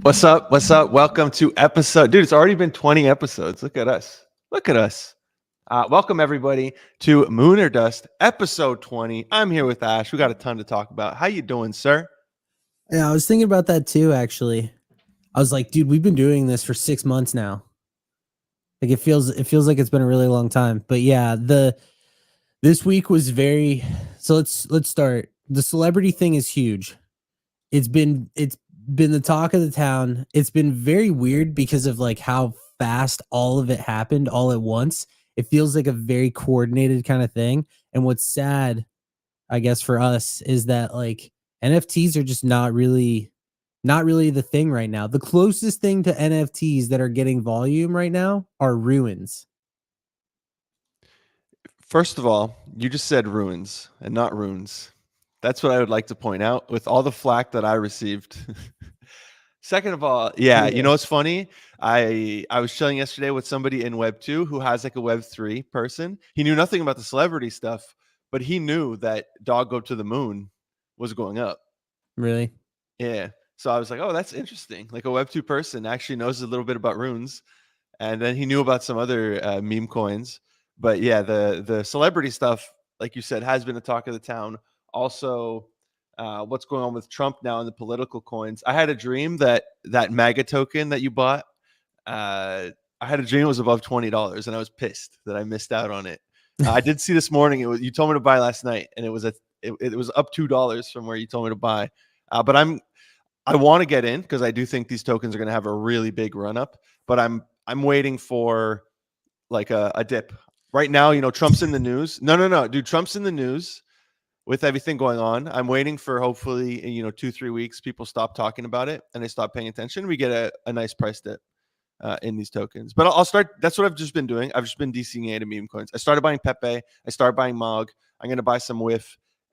What's up? What's up? Welcome to episode, dude. It's already been 20 episodes. Look at us. Look at us. Welcome everybody to Moon or Dust, episode 20. I'm here with Ash. We got a ton to talk about. How you doing, sir? Yeah, I was thinking about that too, actually. I was like, dude, we've been doing this for 6 months now. Like it feels like it's been a really long time. But yeah, this week was very so let's start. The celebrity thing is huge. It's been the talk of the town. It's been very weird because of like how fast all of it happened all at once. It feels like a very coordinated kind of thing. And what's sad, I guess, for us is that like NFTs are just not really the thing right now. The closest thing to NFTs that are getting volume right now are ruins. First of all, you just said ruins and not runes. That's what I would like to point out with all the flack that I received. Second of all, yeah, you know what's funny? I was chilling yesterday with somebody in Web 2 who has like a Web 3 person. He knew nothing about the celebrity stuff, but he knew that Dog Go to the Moon was going up. Really? Yeah. So I was like, "Oh, that's interesting." Like a Web 2 person actually knows a little bit about runes, and then he knew about some other meme coins. But yeah, the celebrity stuff, like you said, has been the talk of the town. Also, what's going on with Trump now and the political coins. I had a dream that MAGA token that you bought, I had a dream it was above $20, and I was pissed that I missed out on it. I did see this morning. It was, you told me to buy last night, and it was up $2 from where you told me to buy. But I want to get in because I do think these tokens are going to have a really big run up. But I'm waiting for like a dip. Right now, Trump's in the news. No, dude, Trump's in the news with everything going on. I'm waiting for hopefully, 2-3 weeks, people stop talking about it and they stop paying attention. We get a nice price dip in these tokens. But I'll start. That's what I've just been doing. I've just been DCing to meme coins. I started buying Pepe. I started buying Mog. I'm going to buy some WIF.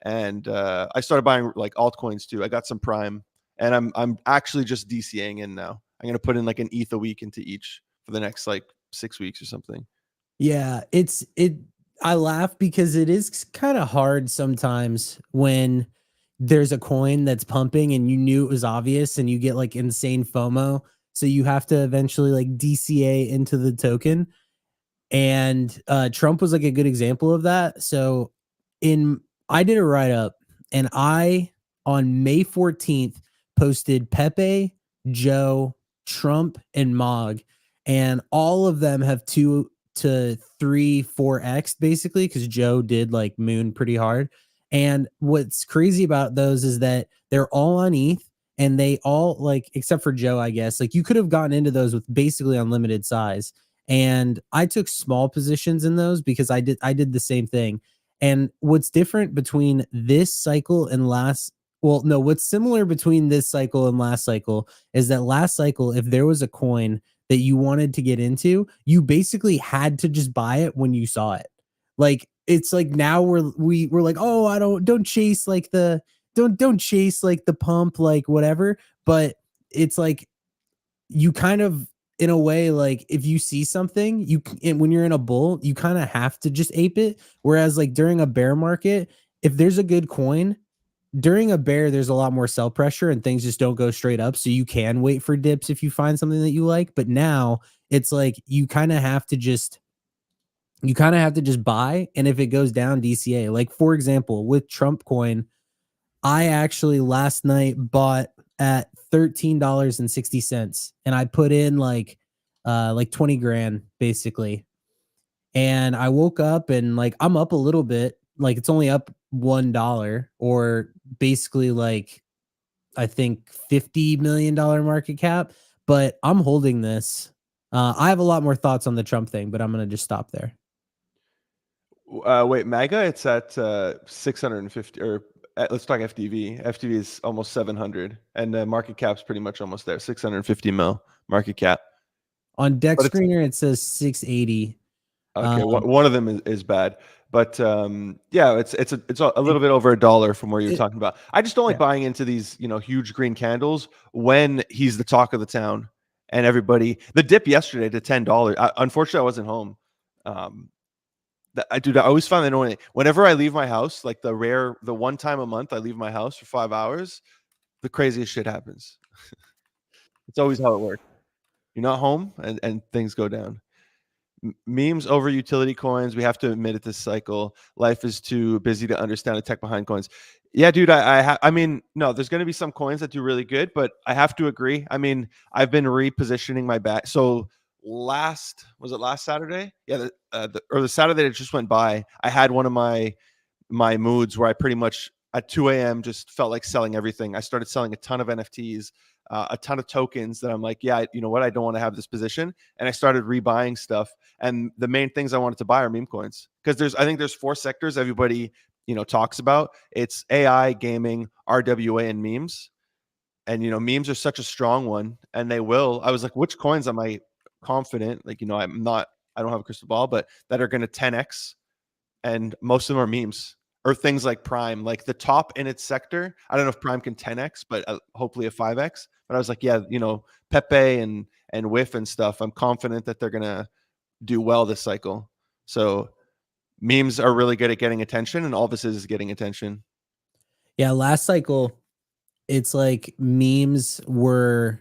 And I started buying like altcoins too. I got some Prime. And I'm actually just DCing in now. I'm going to put in like an ETH a week into each for the next like 6 weeks or something. Yeah, I laugh because it is kind of hard sometimes when there's a coin that's pumping and you knew it was obvious and you get like insane FOMO. So you have to eventually like DCA into the token. And Trump was like a good example of that. So in I did a write up and I on May 14th posted Pepe, Joe, Trump, and Mog, and all of them have 2 to 3, 4x basically because Joe did like moon pretty hard. And what's crazy about those is that they're all on ETH and they all like, except for Joe, I guess, like you could have gotten into those with basically unlimited size. And I took small positions in those because I did the same thing. And what's different between this cycle and what's similar between this cycle and last cycle is that last cycle, if there was a coin that you wanted to get into, you basically had to just buy it when you saw it. Like it's like now we're like, oh, I don't chase like the don't chase like the pump, like whatever. But it's like you kind of in a way, like if you see something, and when you're in a bull, you kind of have to just ape it. Whereas like during a bear market, if there's a good coin, during a bear, there's a lot more sell pressure and things just don't go straight up. So you can wait for dips if you find something that you like. But now it's like you kind of have to just buy. And if it goes down, DCA. Like for example, with Trump coin, I actually last night bought at $13.60 and I put in like 20 grand basically. And I woke up and like I'm up a little bit, like it's only up $1 or basically like I think $50 million market cap, but I'm holding this. I have a lot more thoughts on the Trump thing, but I'm going to just stop there. Wait, MAGA, it's at 650, or let's talk FDV. FDV is almost 700, and the market cap's pretty much almost there, 650 mil market cap. On Deck Screener, it says 680. Okay, one of them is bad, but yeah, it's a little bit over $1 from where you're talking about. I just don't like buying into these huge green candles when he's the talk of the town and everybody. The dip yesterday to $10. Unfortunately, I wasn't home. I always find that annoying. Whenever I leave my house, like the one time a month I leave my house for 5 hours, the craziest shit happens. It's always how it works. You're not home, and things go down. Memes over utility coins. We have to admit it this cycle. Life is too busy to understand the tech behind coins. Yeah, dude. I mean, no, there's going to be some coins that do really good, but I have to agree. I mean, I've been repositioning my back. So was it last Saturday? Yeah, or the Saturday that just went by. I had one of my moods where I pretty much at 2 a.m. just felt like selling everything. I started selling a ton of NFTs, a ton of tokens that I'm like, yeah, you know what? I don't want to have this position. And I started rebuying stuff. And the main things I wanted to buy are meme coins because I think there's 4 sectors everybody, talks about. It's AI, gaming, RWA, and memes. And, memes are such a strong one and they will. I was like, which coins am I confident? Like, I don't have a crystal ball, but that are going to 10x, and most of them are memes or things like Prime, like the top in its sector. I don't know if Prime can 10x, but hopefully a 5x. But I was like, yeah, Pepe and Whiff and stuff. I'm confident that they're gonna do well this cycle. So memes are really good at getting attention, and all this is getting attention. Yeah, last cycle, it's like memes were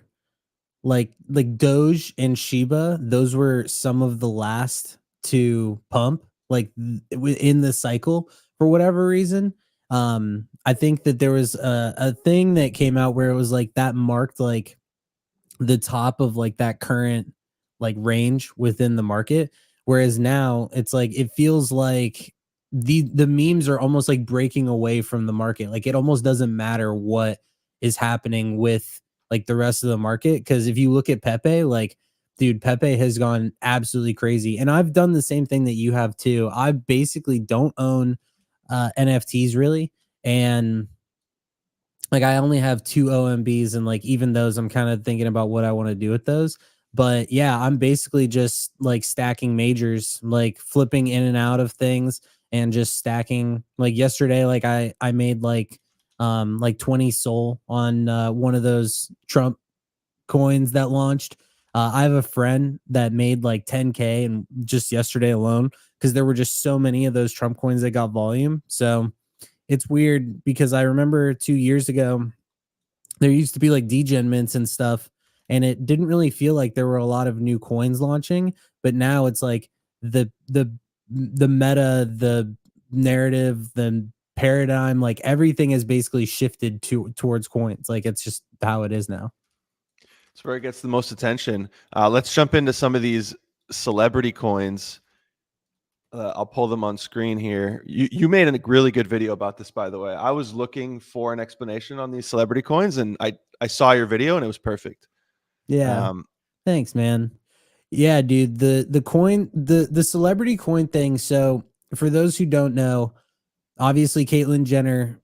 like Doge and Shiba, those were some of the last to pump like in the cycle for whatever reason. I think that there was a thing that came out where it was like that marked like the top of like that current like range within the market, whereas now it's like it feels like the memes are almost like breaking away from the market. Like it almost doesn't matter what is happening with like the rest of the market, because if you look at Pepe, like dude, Pepe has gone absolutely crazy, and I've done the same thing that you have too. I basically don't own NFTs really, and like I only have 2 OMBs, and like even those I'm kind of thinking about what I want to do with those. But yeah, I'm basically just like stacking majors, like flipping in and out of things and just stacking. Like yesterday, like I made like 20 soul on one of those Trump coins that launched. I have a friend that made like 10K and just yesterday alone because there were just so many of those Trump coins that got volume. So it's weird because I remember 2 years ago there used to be like degen mints and stuff, and it didn't really feel like there were a lot of new coins launching. But now it's like the meta, the narrative, the paradigm, like everything has basically shifted towards coins. Like it's just how it is now. It's where it gets the most attention. Let's jump into some of these celebrity coins. I'll pull them on screen here. You made a really good video about this, by the way. I was looking for an explanation on these celebrity coins, and I saw your video, and it was perfect. Yeah. Um, Thanks, man. Yeah, dude. The coin, the celebrity coin thing. So for those who don't know, obviously Caitlyn Jenner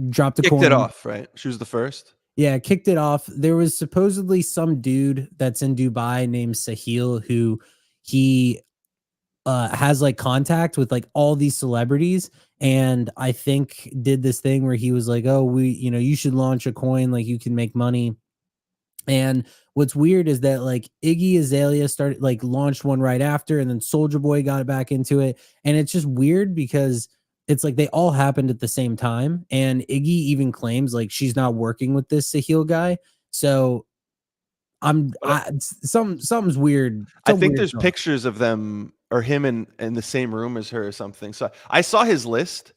dropped a Kicked it coin. off, right? She was the first. Yeah, kicked it off. There was supposedly some dude that's in Dubai named Sahil who he has like contact with like all these celebrities, and I think did this thing where he was like, "Oh, you should launch a coin, like you can make money." And what's weird is that like Iggy Azalea started like launched one right after, and then Soldier Boy got back into it. And it's just weird because it's like they all happened at the same time. And Iggy even claims like she's not working with this Sahil guy. So But something's weird. I Some think weird there's stuff. pictures of them or him in the same room as her or something. So I saw his list,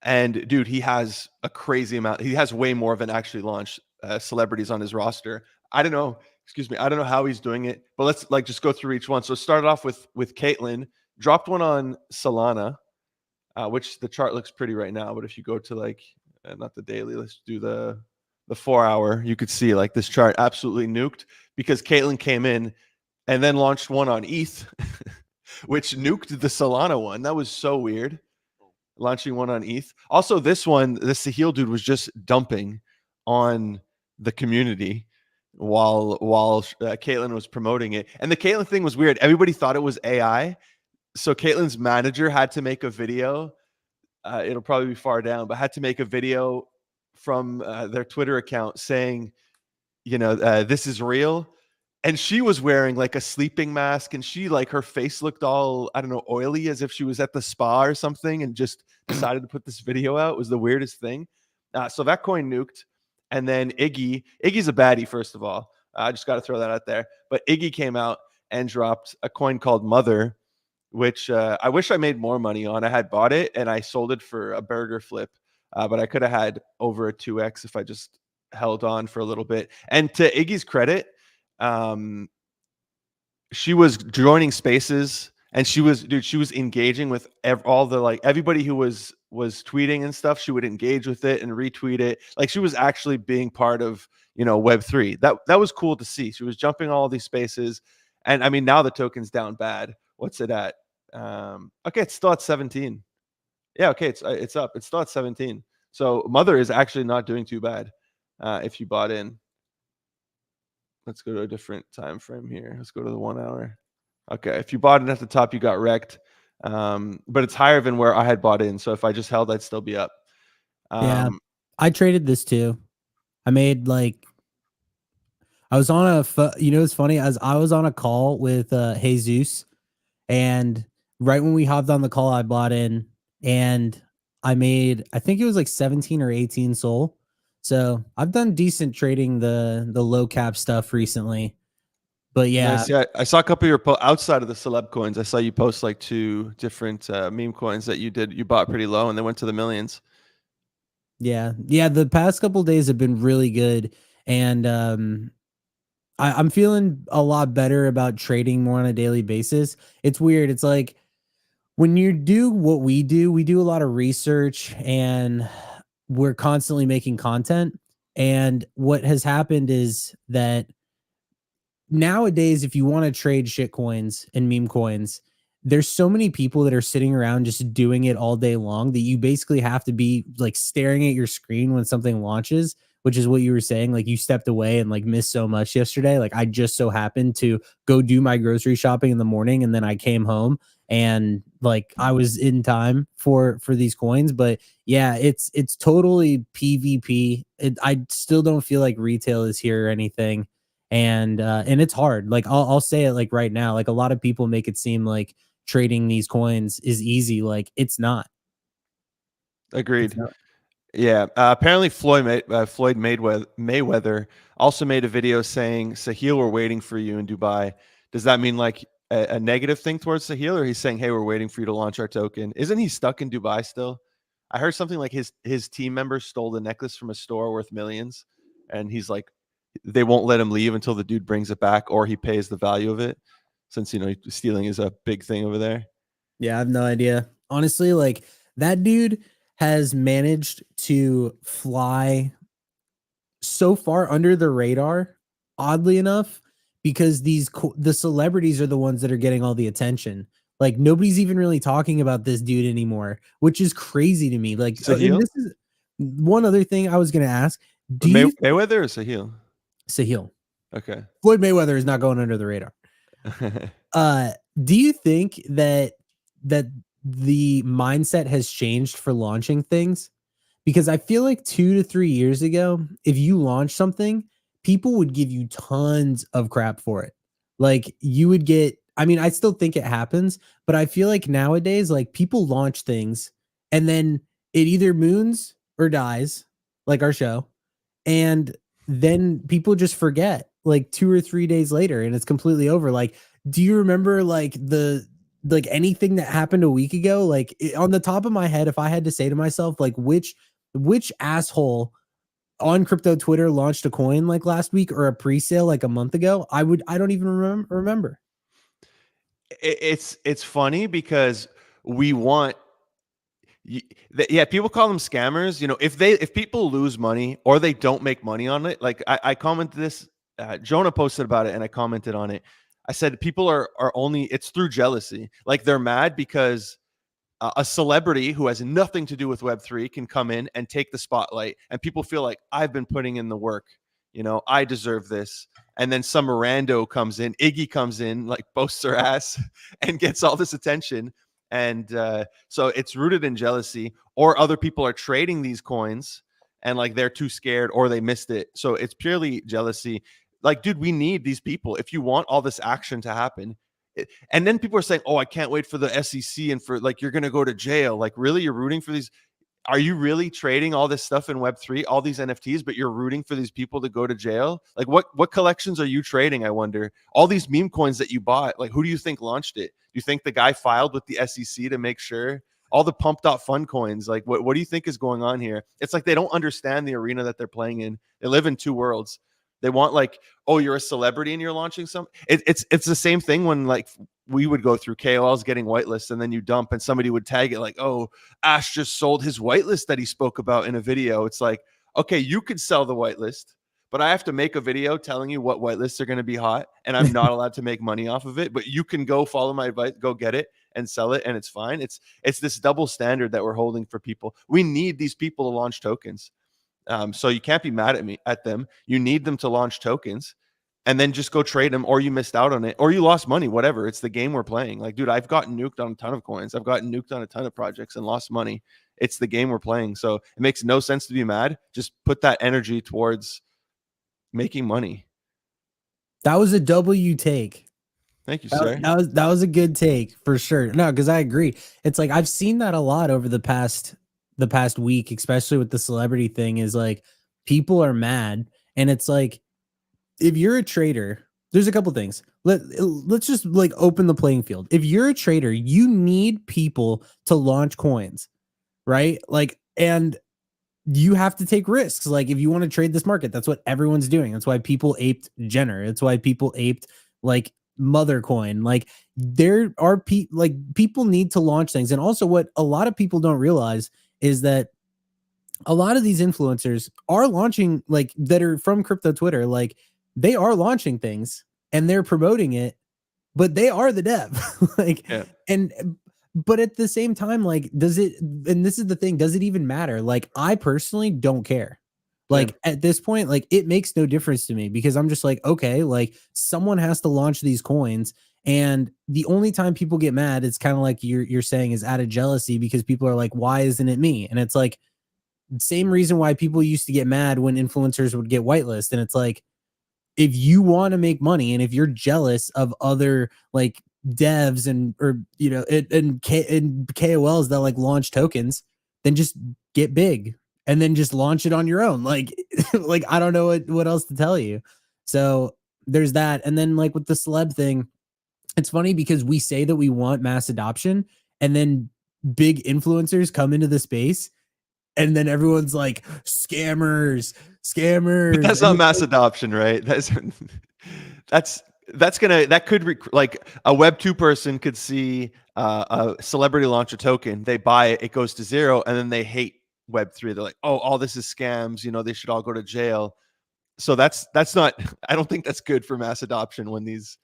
and dude, he has a crazy amount. He has way more than actually launched celebrities on his roster. I don't know. Excuse me. I don't know how he's doing it, but let's like just go through each one. So started off with Caitlyn, dropped one on Solana, which the chart looks pretty right now. But if you go to like not the daily, let's do the 4 hour, you could see like this chart absolutely nuked because Caitlyn came in and then launched one on ETH, which nuked the Solana one. That was so weird. Launching one on ETH. Also, this one, the Sahil dude was just dumping on the community while Caitlyn was promoting it. And the Caitlyn thing was weird. Everybody thought it was AI. So Caitlyn's manager had to make a video. It'll probably be far down, but had to make a video from their Twitter account saying, this is real. And she was wearing like a sleeping mask, and she like her face looked all, I don't know, oily as if she was at the spa or something, and just decided to put this video out. It was the weirdest thing. So that coin nuked. And then Iggy's a baddie, first of all. I just got to throw that out there. But Iggy came out and dropped a coin called Mother, which I wish I made more money on. I had bought it and I sold it for a burger flip, but I could have had over a 2x if I just held on for a little bit. And to Iggy's credit, um, she was joining spaces and she was engaging with all the like everybody who was tweeting and stuff. She would engage with it and retweet it. Like she was actually being part of, Web3. That was cool to see. She was jumping all these spaces. And I mean, now the token's down bad. What's it at? Okay, it's still at 17. Yeah, okay, it's up. It's still at 17. So Mother is actually not doing too bad if you bought in. Let's go to a different time frame here. Let's go to the 1 hour. Okay, if you bought it at the top, you got wrecked. But it's higher than where I had bought in. So if I just held, I'd still be up. Yeah, I traded this too. I made like I was on it's funny, as I was on a call with Jesus, and right when we hopped on the call, I bought in and I made, I think it was like 17 or 18 SOL. So I've done decent trading the low cap stuff recently. But yeah, nice. Yeah, I saw a couple of your outside of the celeb coins. I saw you post like 2 different meme coins that you bought pretty low and they went to the millions. yeah, the past couple of days have been really good, and I'm feeling a lot better about trading more on a daily basis. It's weird. It's like when you do what we do a lot of research and we're constantly making content. And what has happened is that nowadays, if you want to trade shit coins and meme coins, there's so many people that are sitting around just doing it all day long that you basically have to be like staring at your screen when something launches, which is what you were saying. Like you stepped away and like missed so much yesterday. Like I just so happened to go do my grocery shopping in the morning and then I came home and like I was in time for these coins. But yeah, it's totally PvP. I still don't feel like retail is here or anything. And it's hard. Like I'll say it like right now. Like a lot of people make it seem like trading these coins is easy. Like it's not. It's Agreed. not. Yeah. Apparently, Floyd Mayweather also made a video saying, Sahil, we're waiting for you in Dubai. Does that mean like a negative thing towards Sahil, or he's saying, hey, we're waiting for you to launch our token? Isn't he stuck in Dubai still? I heard something like his team members stole the necklace from a store worth millions, and he's like, they won't let him leave until the dude brings it back or he pays the value of it, since stealing is a big thing over there. Yeah, I have no idea. Honestly, like that dude has managed to fly so far under the radar, oddly enough, because the celebrities are the ones that are getting all the attention. Like nobody's even really talking about this dude anymore, which is crazy to me. Like, and Sahil? this is one other thing I was going to ask. Do you Mayweather or Sahil? Sahil? Okay. Floyd Mayweather is not going under the radar. Do you think that the mindset has changed for launching things? Because I feel like 2 to 3 years ago, if you launch something, people would give you tons of crap for it. Like you would get, I mean, I still think it happens, but I feel like nowadays, like people launch things and then it either moons or dies, like our show, and then people just forget like 2 or 3 days later and it's completely over. Like, do you remember like anything that happened a week ago? Like on the top of my head, if I had to say to myself, like which asshole on crypto Twitter launched a coin like last week or a pre-sale like a month ago, I don't even remember. It's funny because we want yeah, people call them scammers. If people lose money or they don't make money on it, like I commented this, Jonah posted about it and I commented on it. I said people are only, it's through jealousy. Like they're mad because a celebrity who has nothing to do with Web3 can come in and take the spotlight, and people feel like I've been putting in the work. I deserve this. And then some rando comes in, Iggy comes in, like boasts her ass and gets all this attention. And so it's rooted in jealousy, or other people are trading these coins and like they're too scared or they missed it. So it's purely jealousy. Like, dude, we need these people. If you want all this action to happen, and then people are saying, oh, I can't wait for the SEC and for like, you're going to go to jail. Like, really? You're rooting for these? are you really trading all this stuff in Web3, all these NFTs, but you're rooting for these people to go to jail? Like what collections are you trading, I wonder? All these meme coins that you bought, like who do you think launched it? Do you think the guy filed with the SEC to make sure? All the pumped up fun coins, like what do you think is going on here? It's like they don't understand the arena that they're playing in. They live in two worlds. They want like, oh, you're a celebrity and you're launching some. It's the same thing when like we would go through KOLs getting whitelists and then you dump and somebody would tag it like, oh, Ash just sold his whitelist that he spoke about in a video. It's like, okay, you could sell the whitelist, but I have to make a video telling you what whitelists are going to be hot, and I'm not allowed to make money off of it. But you can go follow my advice, go get it and sell it, and it's fine. It's this double standard that we're holding for people. We need these people to launch tokens. So you can't be mad at them. You need them to launch tokens and then just go trade them, or you missed out on it, or you lost money, whatever. It's the game we're playing. Like, dude, I've gotten nuked on a ton of coins. I've gotten nuked on a ton of projects and lost money. It's the game we're playing. So it makes no sense to be mad. Just put that energy towards making money. That was a W take. Thank you, sir. That was a good take for sure. No, because I agree. It's like I've seen that a lot over the past week, especially with the celebrity thing, is like people are mad. And it's like, if you're a trader, there's a couple things. Let's just like open the playing field. If you're a trader, you need people to launch coins, right? Like, and you have to take risks. Like, if you want to trade this market, that's what everyone's doing. That's why people aped Jenner. That's why people aped like Mothercoin. Like, there are people need to launch things. And also, what a lot of people don't realize is that a lot of these influencers are launching, like, that are from crypto Twitter, like, they are launching things and they're promoting it, but they are the dev. Like, Yeah. But at the same time, like, does it, and this is the thing, does it even matter? Like, I personally don't care. Like, at this point, like, it makes no difference to me, because I'm just like, okay, like, someone has to launch these coins. And the only time people get mad, it's kind of like you're saying, is out of jealousy, because people are like, why isn't it me? And it's like, same reason why people used to get mad when influencers would get whitelist. And it's like, if you want to make money and if you're jealous of other like devs and, or, you know, and KOLs that like launch tokens, then just get big and then just launch it on your own. Like, like, I don't know what else to tell you. So there's that. And then like with the celeb thing, it's funny because we say that we want mass adoption, and then big influencers come into the space, and then everyone's like, scammers. But that's not mass adoption, right? That could like a Web2 person could see a celebrity launch a token, they buy it, it goes to zero, and then they hate Web3. They're like, oh, all this is scams, you know, they should all go to jail. So that's not, I don't think that's good for mass adoption when these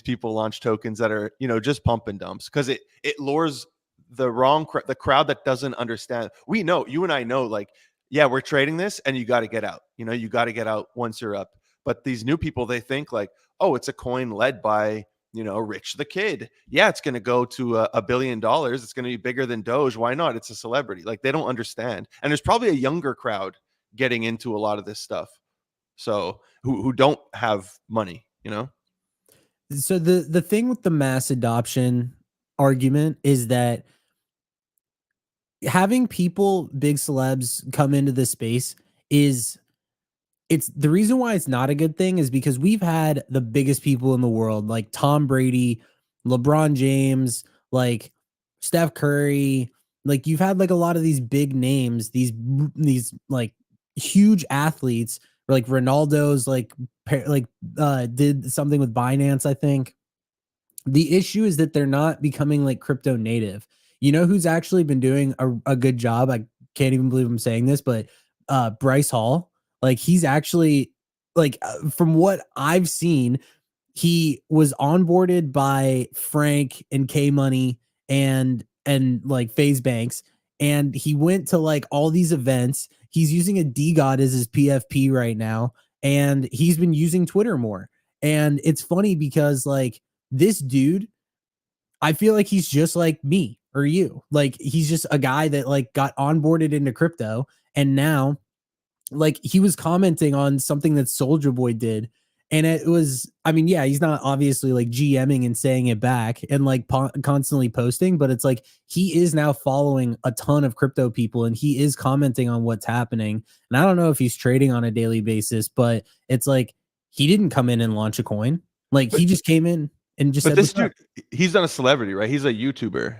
people launch tokens that are, you know, just pump and dumps, because it lures the crowd that doesn't understand. We know, you and I know, like, yeah, we're trading this and you got to get out. You know, you got to get out once you're up. But these new people, they think like, oh, it's a coin led by, you know, Rich the Kid. Yeah, it's going to go to $1 billion. It's going to be bigger than Doge. Why not? It's a celebrity. Like, they don't understand. And there's probably a younger crowd getting into a lot of this stuff. So who don't have money, you know? So the thing with the mass adoption argument is that having people, big celebs, come into this space it's the reason why it's not a good thing is because we've had the biggest people in the world, like Tom Brady, LeBron James, like Steph Curry. Like, you've had like a lot of these big names, these like huge athletes, like Ronaldo's like did something with Binance, I think. The issue is that they're not becoming like crypto native. You know who's actually been doing a good job? I can't even believe I'm saying this, but Bryce Hall, like, he's actually like, from what I've seen, he was onboarded by Frank and K Money and like FaZe Banks, and he went to like all these events. He's using a DGOT as his PFP right now, and he's been using Twitter more. And it's funny because like, this dude, I feel like he's just like me or you. Like, he's just a guy that like got onboarded into crypto, and now like he was commenting on something that Soldier Boy did, And it was, I mean, yeah, he's not obviously like GMing and saying it back and like constantly posting, but it's like he is now following a ton of crypto people and he is commenting on what's happening. And I don't know if he's trading on a daily basis, but it's like he didn't come in and launch a coin. Like But he just came in and just but said, this "What's up?" dude, he's not a celebrity, right? He's a YouTuber.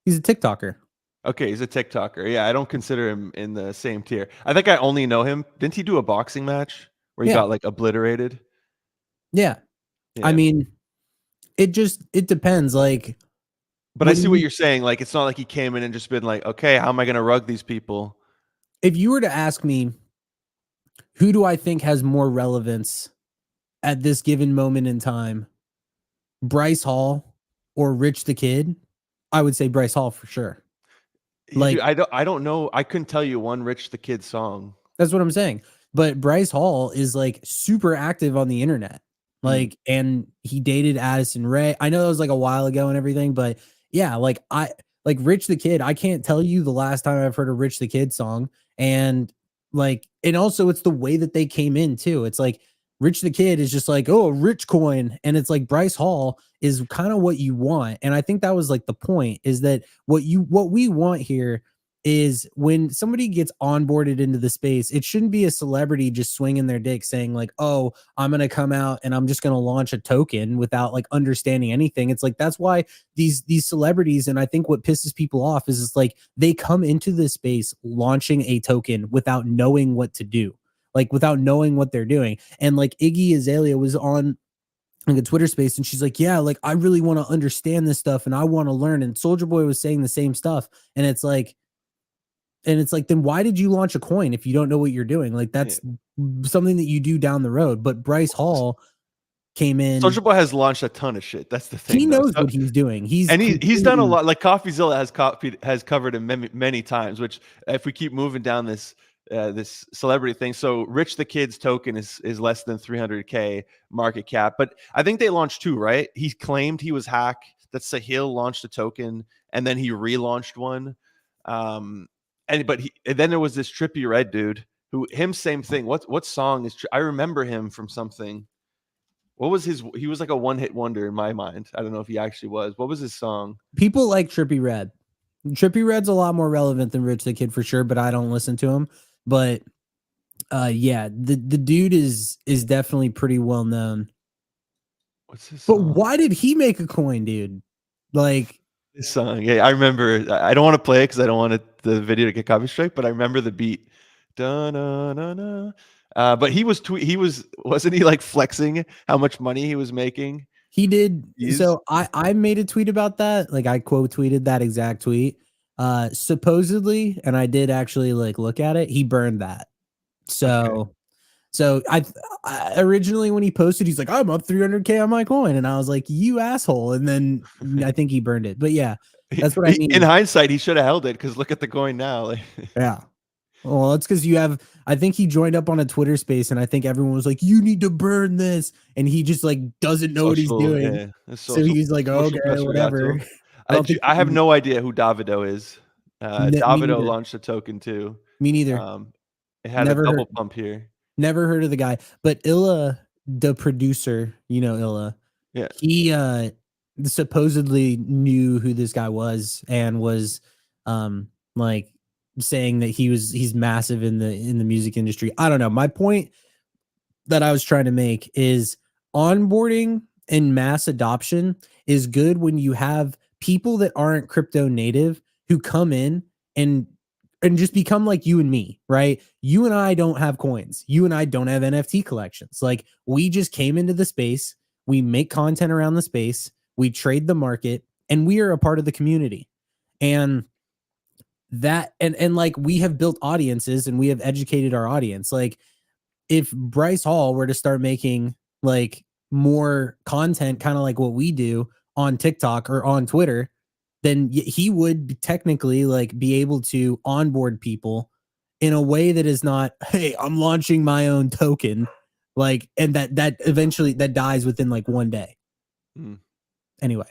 He's a TikToker. Okay, he's a TikToker. Yeah, I don't consider him in the same tier. I think I only know him. Didn't he do a boxing match where he Yeah. got like obliterated? Yeah. I Yeah. mean, it depends. Like But I when see what you, you're saying. Like, it's not like he came in and just been like, okay, how am I going to rug these people? if you were to ask me, who do I think has more relevance at this given moment in time, Bryce Hall or Rich the Kid? I would say Bryce Hall for sure. Yeah, dude, Like I don't know. I couldn't tell you one Rich the Kid song. that's what I'm saying. But Bryce Hall is like super active on the internet. Mm. Like, and he dated Addison Rae. I know that was like a while ago and everything, but yeah, like like Rich the Kid, I can't tell you the last time I've heard a Rich the Kid song. And like, and also it's the way that they came in too. It's like Rich the Kid is just like, oh, rich coin. And it's like Bryce Hall is kind of what you want. And I think that was like the point is that what we want here is when somebody gets onboarded into the space, it shouldn't be a celebrity just swinging their dick saying like, "Oh, I'm going to come out and I'm just going to launch a token without like understanding anything." It's like that's why these celebrities, and I think what pisses people off is it's like they come into this space launching a token without knowing what to do. Like without knowing what they're doing. And like Iggy Azalea was on like a Twitter space and she's like, "Yeah, like I really want to understand this stuff and I want to learn." And Soldier Boy was saying the same stuff. And it's like, then why did you launch a coin if you don't know what you're doing? Like Yeah. that's something that you do down the road. But Bryce Hall came in. Soulja Boy has launched a ton of shit. That's the He thing, though. knows So, what he's doing. He's and he's done a completely lot. Like CoffeeZilla has covered him many times. Which, if we keep moving down this celebrity thing, so Rich the Kid's token is less than 300K market cap, but I think they launched two, right? He claimed he was hack. That Sahil launched a token, and then he relaunched one. Um, and then there was this Trippie Red dude who same thing. What song is? I remember him from something. What was his? He was like a one-hit wonder in my mind. I don't know if he actually was. What was his song? people like Trippy Red. Trippy Red's a lot more relevant than Rich the Kid for sure, but I don't listen to him. But yeah, the dude is definitely pretty well known. What's his But song? why did he make a coin, dude? Like His song. Yeah, I remember. I don't want to play it because I don't want the video to get copy strike, but I remember the beat. Da, na, na, na. But he wasn't he like flexing how much money he was making? he did. He's So I made a tweet about that. Like I quote tweeted that exact tweet. Supposedly, and I did actually like look at it. He burned that. okay. So I originally when he posted, he's like, "I'm up 300K on my coin," and I was like, "You asshole!" And then I think he burned it. But yeah, that's what I In mean. hindsight, he should have held it because look at the coin now. Like, Yeah. Well, that's because you have. I think he joined up on a Twitter space, and I think everyone was like, "You need to burn this," and he just like doesn't know what he's social, doing. yeah, So he's like, social "Okay, whatever." pescatto. I don't think I have no idea who Davido is. me Davido neither. launched a token too. Me neither. Um, it had a Never double heard. pump here. Never heard of the guy. But Illa, the producer, you know Illa. Yeah. He supposedly knew who this guy was and was like saying that he's massive in the music industry. I don't know. My point that I was trying to make is onboarding and mass adoption is good when you have people that aren't crypto native who come in and just become like you and me, right? You and I don't have coins. You and I don't have NFT collections. Like we just came into the space, we make content around the space, we trade the market, and we are a part of the community. And that and like we have built audiences and we have educated our audience. Like if Bryce Hall were to start making like more content, kind of like what we do on TikTok or on Twitter, then he would technically like be able to onboard people in a way that is not, hey, I'm launching my own token, like, and that eventually that dies within like one day. Mm. Anyway,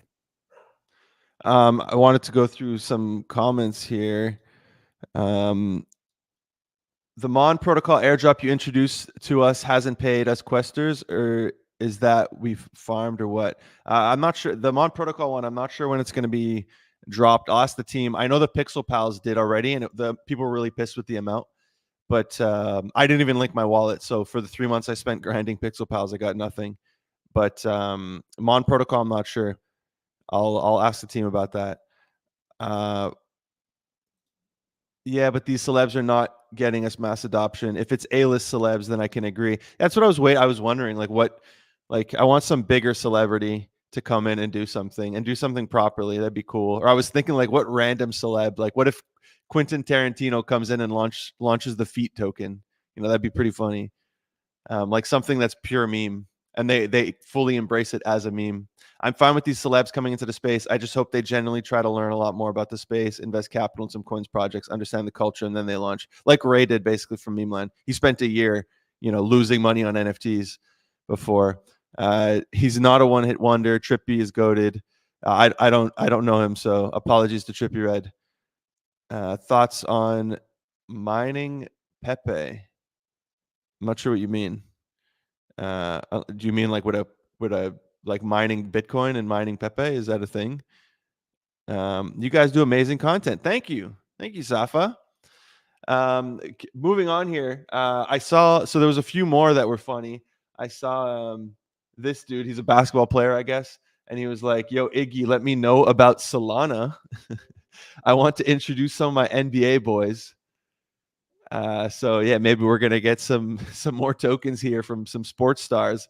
I wanted to go through some comments here. Um, the Mon protocol airdrop you introduced to us hasn't paid us questers, or is that we've farmed, or what? I'm not sure. The Mon protocol one, I'm not sure when it's going to be dropped. I'll ask the team. I know the Pixel Pals did already, and the people were really pissed with the amount. But I didn't even link my wallet. So for the 3 months I spent grinding Pixel Pals, I got nothing. But Mon protocol, I'm not sure. I'll ask the team about that. Yeah, but these celebs are not getting us mass adoption. If it's A-list celebs, then I can agree. That's what I was wondering, like what, like I want some bigger celebrity to come in and do something properly. That'd be cool. Or I was thinking like what random celeb, like what if Quentin Tarantino comes in and launches the feet token? You know, that'd be pretty funny. Like something that's pure meme, and they fully embrace it as a meme. I'm fine with these celebs coming into the space. I just hope they genuinely try to learn a lot more about the space, invest capital in some coins projects, understand the culture, and then they launch. Like Ray did basically from Memeland. He spent a year, losing money on NFTs before. He's not a one-hit wonder. Trippy is goated. I don't know him, so apologies to Trippy Red. Thoughts on mining Pepe? I'm not sure what you mean. Do you mean like would a like mining Bitcoin and mining Pepe? Is that a thing? You guys do amazing content. Thank you, Safa. Moving on here. I saw, so there was a few more that were funny. I saw this dude. He's a basketball player, I guess, and he was like, "Yo, Iggy, let me know about Solana. I want to introduce some of my NBA boys." So yeah, maybe we're gonna get some more tokens here from some sports stars.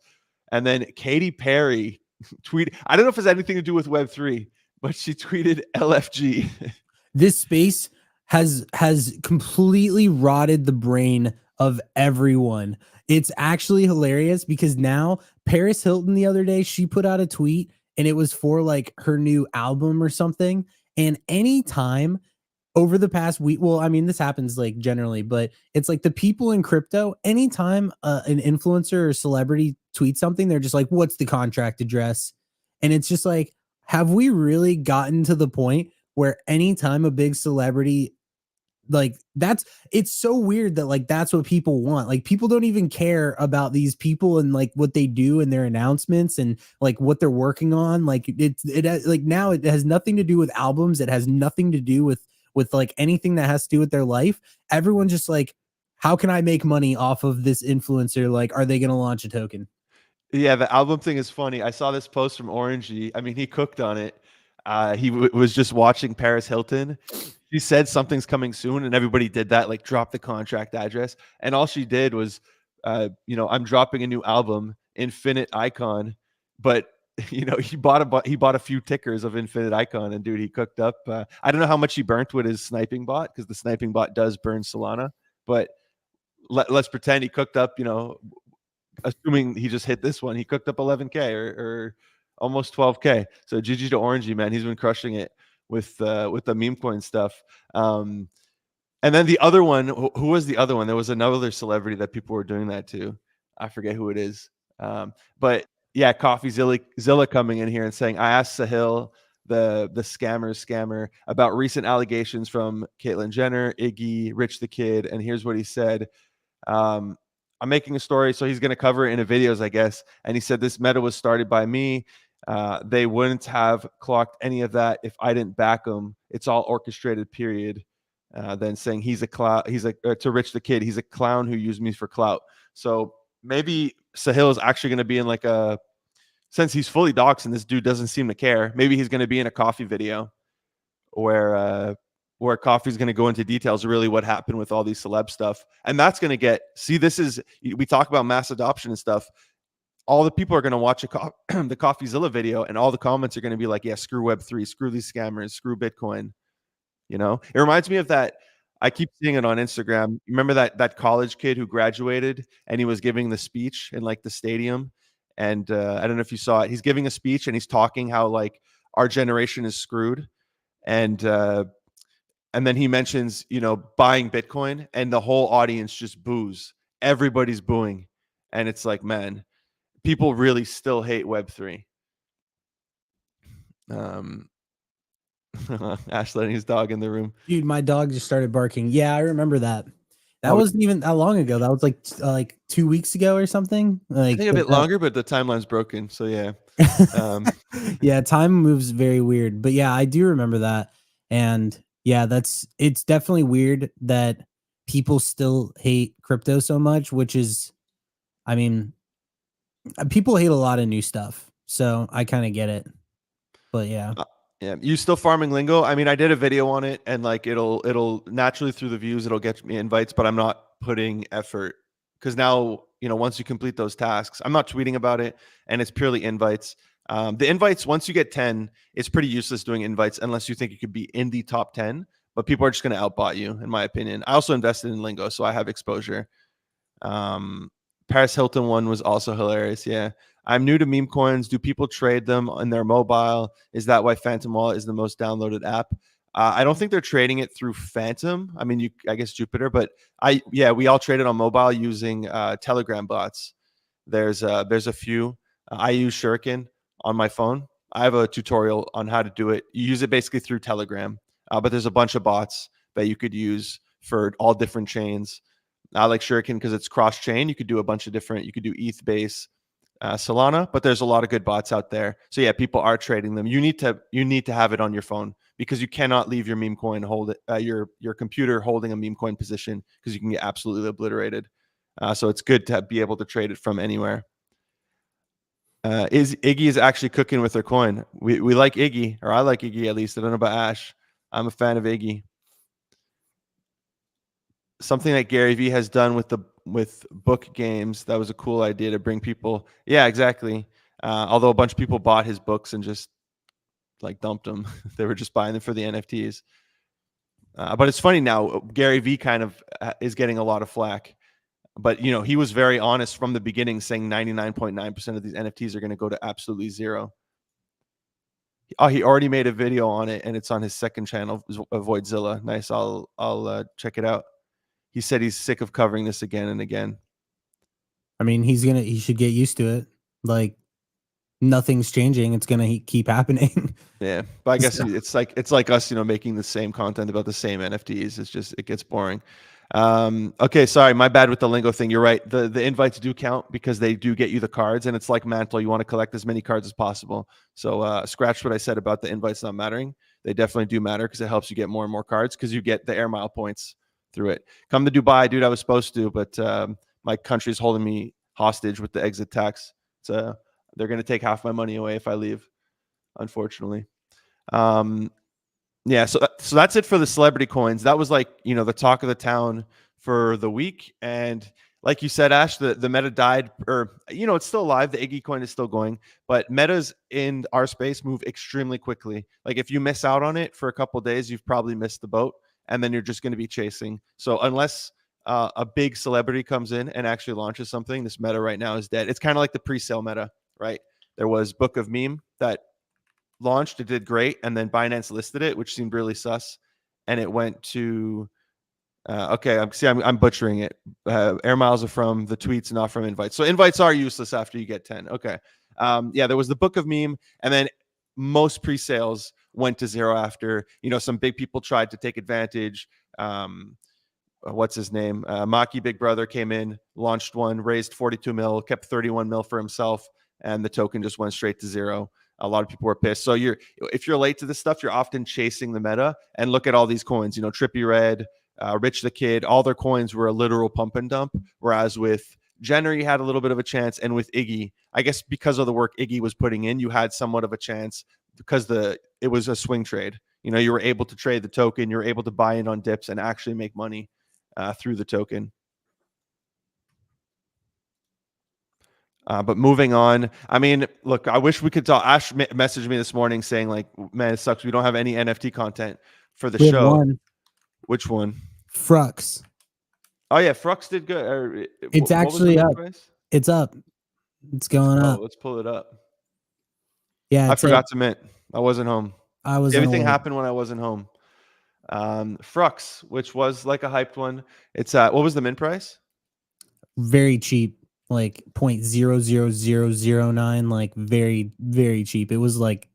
And then Katy Perry tweet. I don't know if it has anything to do with Web3, but she tweeted LFG. This space has completely rotted the brain of everyone. It's actually hilarious because now Paris Hilton the other day, she put out a tweet and it was for like her new album or something. And anytime over the past week, well, I mean, this happens like generally, but it's like the people in crypto, anytime an influencer or celebrity tweets something, they're just like, what's the contract address? And it's just like, have we really gotten to the point where anytime a big celebrity, like it's so weird that like that's what people want. Like people don't even care about these people and like what they do and their announcements and like what they're working on. Like like now it has nothing to do with albums. It has nothing to do with like anything that has to do with their life. Everyone's just like, how can I make money off of this influencer? Like, are they going to launch a token? Yeah, the album thing is funny. I saw this post from Orangey. I mean, he cooked on it. He was just watching Paris Hilton. She said something's coming soon, and everybody did that, like drop the contract address. And all she did was, I'm dropping a new album, Infinite Icon. But he bought a few tickers of Infinite Icon, and dude, he cooked up. I don't know how much he burnt with his sniping bot, because the sniping bot does burn Solana. But let's pretend he cooked up, assuming he just hit this one, he cooked up 11K or almost 12K. So GG to Orangey, man. He's been crushing it with the MEMECOIN stuff. And then the other one, who was the other one? There was another celebrity that people were doing that to. I forget who it is. But yeah, Coffee Zilla coming in here and saying, I asked Sahil, the scammer, about recent allegations from Caitlyn Jenner, Iggy, Rich the Kid, and here's what he said. I'm making a story, so he's going to cover it in a videos, I guess. And he said this meta was started by me. They wouldn't have clocked any of that if I didn't back them. It's all orchestrated, period. Then saying he's a clown. He's like to Rich the Kid. He's a clown who used me for clout. So maybe Sahil is actually going to be in like since he's fully doxxed and this dude doesn't seem to care. Maybe he's going to be in a coffee video where Coffee's going to go into details of really what happened with all these celeb stuff. And that's going to we talk about mass adoption and stuff. All the people are going to watch the CoffeeZilla video, and all the comments are going to be like, yeah, screw Web3, screw these scammers, screw Bitcoin. It reminds me of that. I keep seeing it on Instagram. Remember that college kid who graduated and he was giving the speech in like the stadium? And I don't know if you saw it. He's giving a speech and he's talking how like our generation is screwed. And then he mentions, buying Bitcoin, and the whole audience just boos. Everybody's booing. And it's like, man, people really still hate Web3. Ash letting his dog in the room. Dude, my dog just started barking. Yeah, I remember that. That wasn't even that long ago. That was like 2 weeks ago or something. I think a bit longer, but the timeline's broken. So yeah. Yeah, time moves very weird. But yeah, I do remember that. And yeah, it's definitely weird that people still hate crypto so much, which is, I mean, people hate a lot of new stuff. So I kind of get it. But yeah. Yeah, you still farming lingo? I mean, I did a video on it, and like it'll naturally through the views, it'll get me invites, but I'm not putting effort because now once you complete those tasks, I'm not tweeting about it, and it's purely invites. The invites once you get 10, it's pretty useless doing invites unless you think you could be in the top 10. But people are just going to outbot you, in my opinion. I also invested in lingo, so I have exposure. Um, Paris Hilton one was also hilarious. Yeah. I'm new to meme coins. Do people trade them on their mobile? Is that why Phantom Wallet is the most downloaded app? I don't think they're trading it through Phantom. I mean, I guess Jupiter, but we all traded on mobile using Telegram bots. There's a few. I use Shuriken on my phone. I have a tutorial on how to do it. You use it basically through Telegram, but there's a bunch of bots that you could use for all different chains. I like Shuriken because it's cross chain. You could do a bunch of different. You could do ETH base, Solana, but there's a lot of good bots out there. So yeah, people are trading them. You need to have it on your phone because you cannot leave your meme coin your computer holding a meme coin position because you can get absolutely obliterated. So it's good to be able to trade it from anywhere. Iggy is actually cooking with her coin. We like Iggy, or I like Iggy at least. I don't know about Ash. I'm a fan of Iggy. Something that Gary Vee has done with book games. That was a cool idea to bring people. Yeah, exactly. Although a bunch of people bought his books and just like dumped them. They were just buying them for the NFTs. But it's funny now. Gary Vee kind of is getting a lot of flack. But he was very honest from the beginning, saying 99.9% of these NFTs are going to go to absolutely zero. Oh, he already made a video on it, and it's on his second channel, Avoidzilla. Nice. I'll check it out. He said he's sick of covering this again and again. I mean, he should get used to it. Like nothing's changing. It's going to keep happening. Yeah. But I guess it's like us, making the same content about the same NFTs. It gets boring. Okay. Sorry. My bad with the lingo thing. You're right. The invites do count because they do get you the cards, and it's like Mantle. You want to collect as many cards as possible. So, scratch what I said about the invites not mattering. They definitely do matter because it helps you get more and more cards because you get the air mile points through it. Come to Dubai, dude. I was supposed to, but my country's holding me hostage with the exit tax. So they're going to take half my money away if I leave, unfortunately. Yeah, so that's it for the celebrity coins. That was like, the talk of the town for the week. And like you said, Ash, the meta died, or, it's still alive. The Iggy coin is still going, but metas in our space move extremely quickly. Like if you miss out on it for a couple of days, you've probably missed the boat, and then you're just going to be chasing. So unless a big celebrity comes in and actually launches something, this meta right now is dead. It's kind of like the pre-sale meta, right? There was Book of Meme that launched, it did great, and then Binance listed it, which seemed really sus, and it went to I'm butchering it. Air miles are from the tweets, not from invites. So invites are useless after you get 10. Okay. There was the Book of Meme, and then most pre-sales went to zero after, some big people tried to take advantage. What's his name? Maki Big Brother came in, launched one, raised 42 mil, kept 31 mil for himself, and the token just went straight to zero. A lot of people were pissed. So if you're late to this stuff, you're often chasing the meta. And look at all these coins, Trippy Red, Rich the Kid, all their coins were a literal pump and dump. Whereas with Jenner, you had a little bit of a chance. And with Iggy, I guess because of the work Iggy was putting in, you had somewhat of a chance because it was a swing trade. You were able to trade the token. You were able to buy in on dips and actually make money through the token. But moving on, I mean, look, I wish we could talk. Ash messaged me this morning saying, like, man, it sucks. We don't have any NFT content for the show. One. Which one? Frux. Oh, yeah. Frux did good. It's actually up. Price? It's up. It's going up. Let's pull it up. Yeah. I forgot to mint. I wasn't home. Everything happened when I wasn't home. Frux, which was like a hyped one. It's what was the mint price? Very cheap. Like 0.00009, like very, very cheap. It was like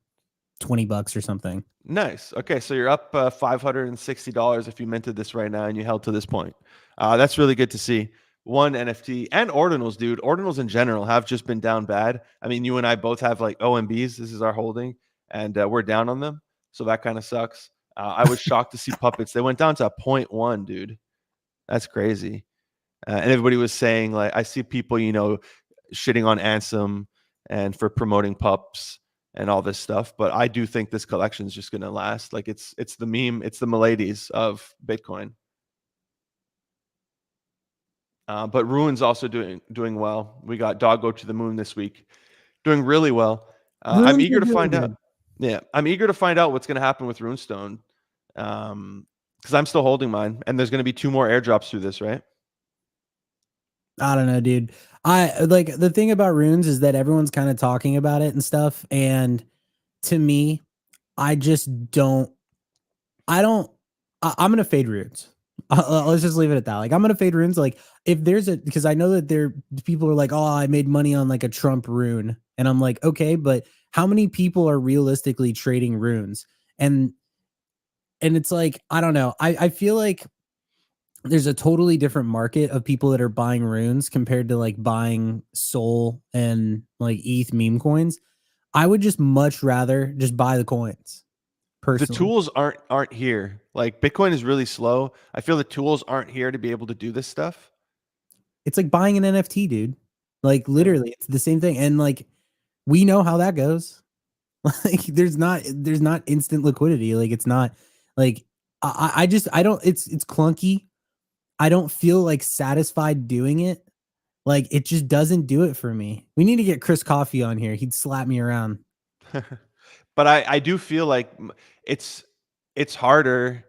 $20 or something. Nice. Okay, so you're up $560 if you minted this right now and you held to this point. That's really good to see. One NFT and ordinals, dude. Ordinals in general have just been down bad. I mean, you and I both have like OMBs. This is our holding, and we're down on them, so that kind of sucks. I was shocked to see puppets. They went down to 0.1, dude. That's crazy. And everybody was saying, like, I see people, shitting on Ansem and for promoting pups and all this stuff, but I do think this collection is just going to last. Like, it's the meme, it's the miladies of Bitcoin. But Ruin's also doing well. We got Doggo to the Moon this week, doing really well. I'm Runes eager are to really find out. good. Yeah, I'm eager to find out what's going to happen with Runestone, because I'm still holding mine, and there's going to be 2 more airdrops through this, right? I don't know, dude. I like the thing about runes is that everyone's kind of talking about it and stuff. And to me, I just don't. I don't. I'm gonna fade runes. Let's just leave it at that. Like I'm gonna fade runes. Like if there's a because I know that people are like, oh, I made money on like a Trump rune, and I'm like, okay, but how many people are realistically trading runes? And it's like I don't know. I feel like there's a totally different market of people that are buying runes compared to like buying Sol and like ETH meme coins. I would just much rather just buy the coins The personally. tools aren't here. Like Bitcoin is really slow. I feel the tools aren't here to be able to do this stuff. It's like buying an NFT, dude. Like Yeah. literally, it's the same thing. And like we know how that goes. Like there's not instant liquidity. Like it's not like I just I don't it's clunky. I don't feel like satisfied doing it. Like it just doesn't do it for me. We need to get Chris Coffee on here. He'd slap me around. But I do feel like it's it's harder.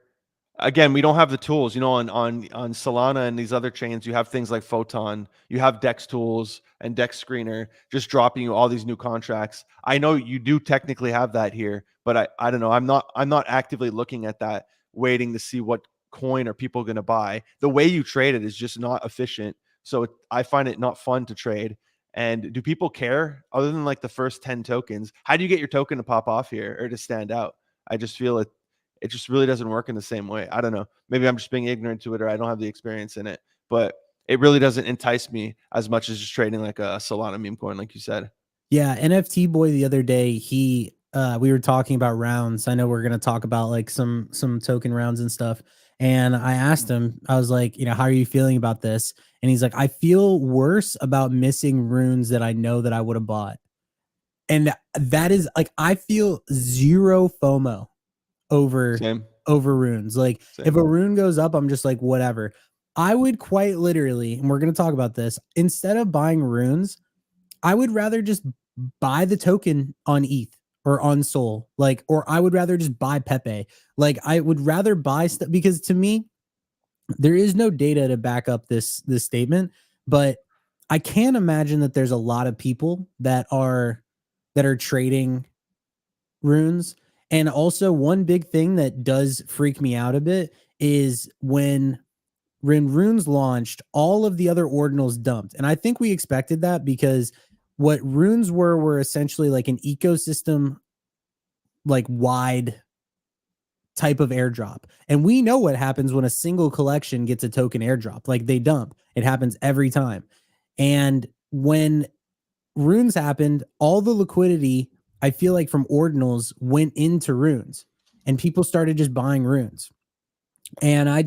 Again, we don't have the tools, on Solana and these other chains. You have things like Photon, you have Dex tools and Dex Screener just dropping you all these new contracts. I know you do technically have that here, but I don't know. I'm not actively looking at that, waiting to see what coin are people going to buy. The way you trade it is just not efficient. So I find it not fun to trade. And do people care other than like the first 10 tokens? How do you get your token to pop off here or to stand out? I just feel it just really doesn't work in the same way. I don't know. Maybe I'm just being ignorant to it or I don't have the experience in it, but it really doesn't entice me as much as just trading like a Solana meme coin, like you said. Yeah, NFT boy the other day, he we were talking about rounds. I know we're gonna talk about like some token rounds and stuff. And I asked him, I was like, how are you feeling about this? And he's like, I feel worse about missing runes that I know that I would have bought. And that is like I feel zero FOMO over Same, runes. Like if same. a rune goes up, I'm just like, whatever. I would quite literally, and we're gonna talk about this, instead of buying runes, I would rather just buy the token on ETH or on Sol, like, or I would rather just buy Pepe. Like, I would rather buy stuff because to me, there is no data to back up this statement, but I can imagine that there's a lot of people that are trading runes. And also, one big thing that does freak me out a bit is when runes launched, all of the other ordinals dumped. And I think we expected that because what runes were essentially like an ecosystem like wide type of airdrop. And we know what happens when a single collection gets a token airdrop. Like they dump. It happens every time. And when runes happened, all the liquidity, I feel like from ordinals went into runes and people started just buying runes. And I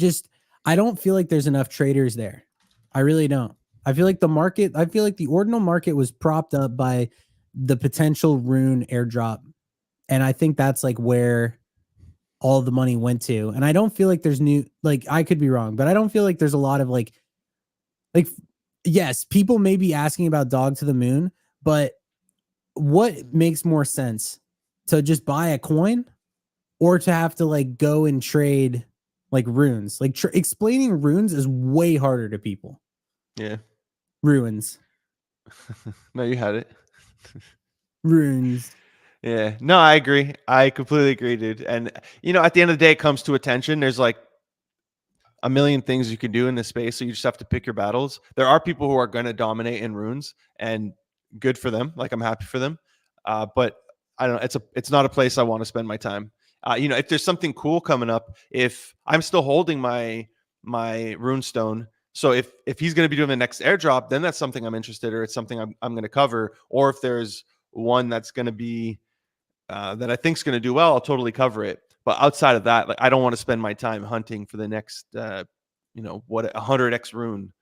don't feel like there's enough traders there. I really don't. I feel like the ordinal market was propped up by the potential rune airdrop. And I think that's like where all the money went to. And I don't feel like there's like I could be wrong, but I don't feel like there's a lot of like yes, people may be asking about Dog to the Moon, but what makes more sense to just buy a coin or to have to like go and trade like runes? Like explaining runes is way harder to people. Yeah. Ruins. No, you had it. Runes. Yeah. No, I agree. I completely agree, dude. And at the end of the day, it comes to attention. There's like a million things you can do in this space. So you just have to pick your battles. There are people who are going to dominate in runes and good for them. Like I'm happy for them. But I don't know. It's not a place I want to spend my time. You know, if there's something cool coming up, if I'm still holding my runestone, so if he's going to be doing the next airdrop, then that's something I'm interested, or it's something I'm going to cover. Or if there's one that's going to be that I think is going to do well, I'll totally cover it. But outside of that, like I don't want to spend my time hunting for the next, you know, what 100x rune.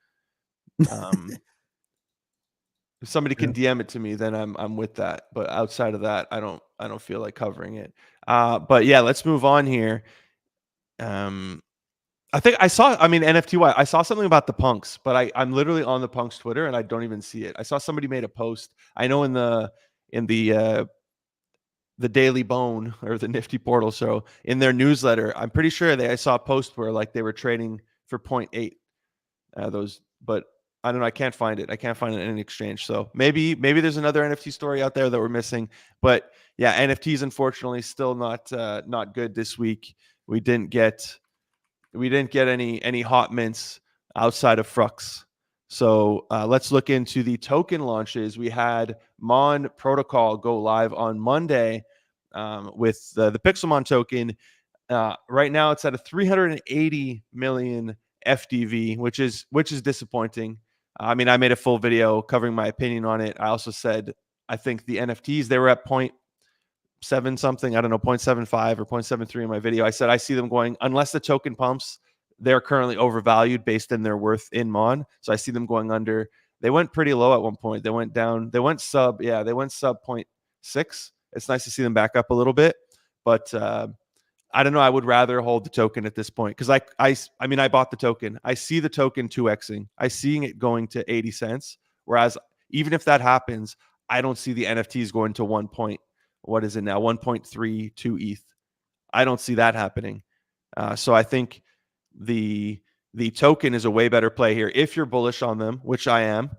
If somebody Yeah. can DM it to me, then I'm with that. But outside of that, I don't feel like covering it. But yeah, let's move on here. Um, I think I saw, I mean, NFTY, I saw something about the punks, but I'm literally on the punks Twitter and I don't even see it. I saw somebody made a post. I know in the Daily Bone or the Nifty Portal show in their newsletter, I'm pretty sure I saw a post where like they were trading for 0.8 those, but I don't know. I can't find it. I can't find it in an exchange. So maybe there's another NFT story out there that we're missing. But yeah, NFTs unfortunately still not good this week. We didn't get any hot mints outside of Frux. So let's look into the token launches. We had Mon Protocol go live on Monday with the Pixelmon token. Right now, it's at a 380 million FDV, which is disappointing. I mean, I made a full video covering my opinion on it. I also said I think the NFTs they were at 0.7 something, I don't know, 0.75 or 0.73 in my video. I said I see them going unless the token pumps. They're currently overvalued based in their worth in Mon, so I see them going under. They went pretty low at one point. They went down. They went sub. Yeah, they went sub 0.6. It's nice to see them back up a little bit, but I don't know. I would rather hold the token at this point because I mean, I bought the token. I see the token 2xing. I seeing it going to 80 cents. Whereas even if that happens, I don't see the NFTs going to what is it now? 1.32 ETH. I don't see that happening. So I think the token is a way better play here if you're bullish on them, which I am.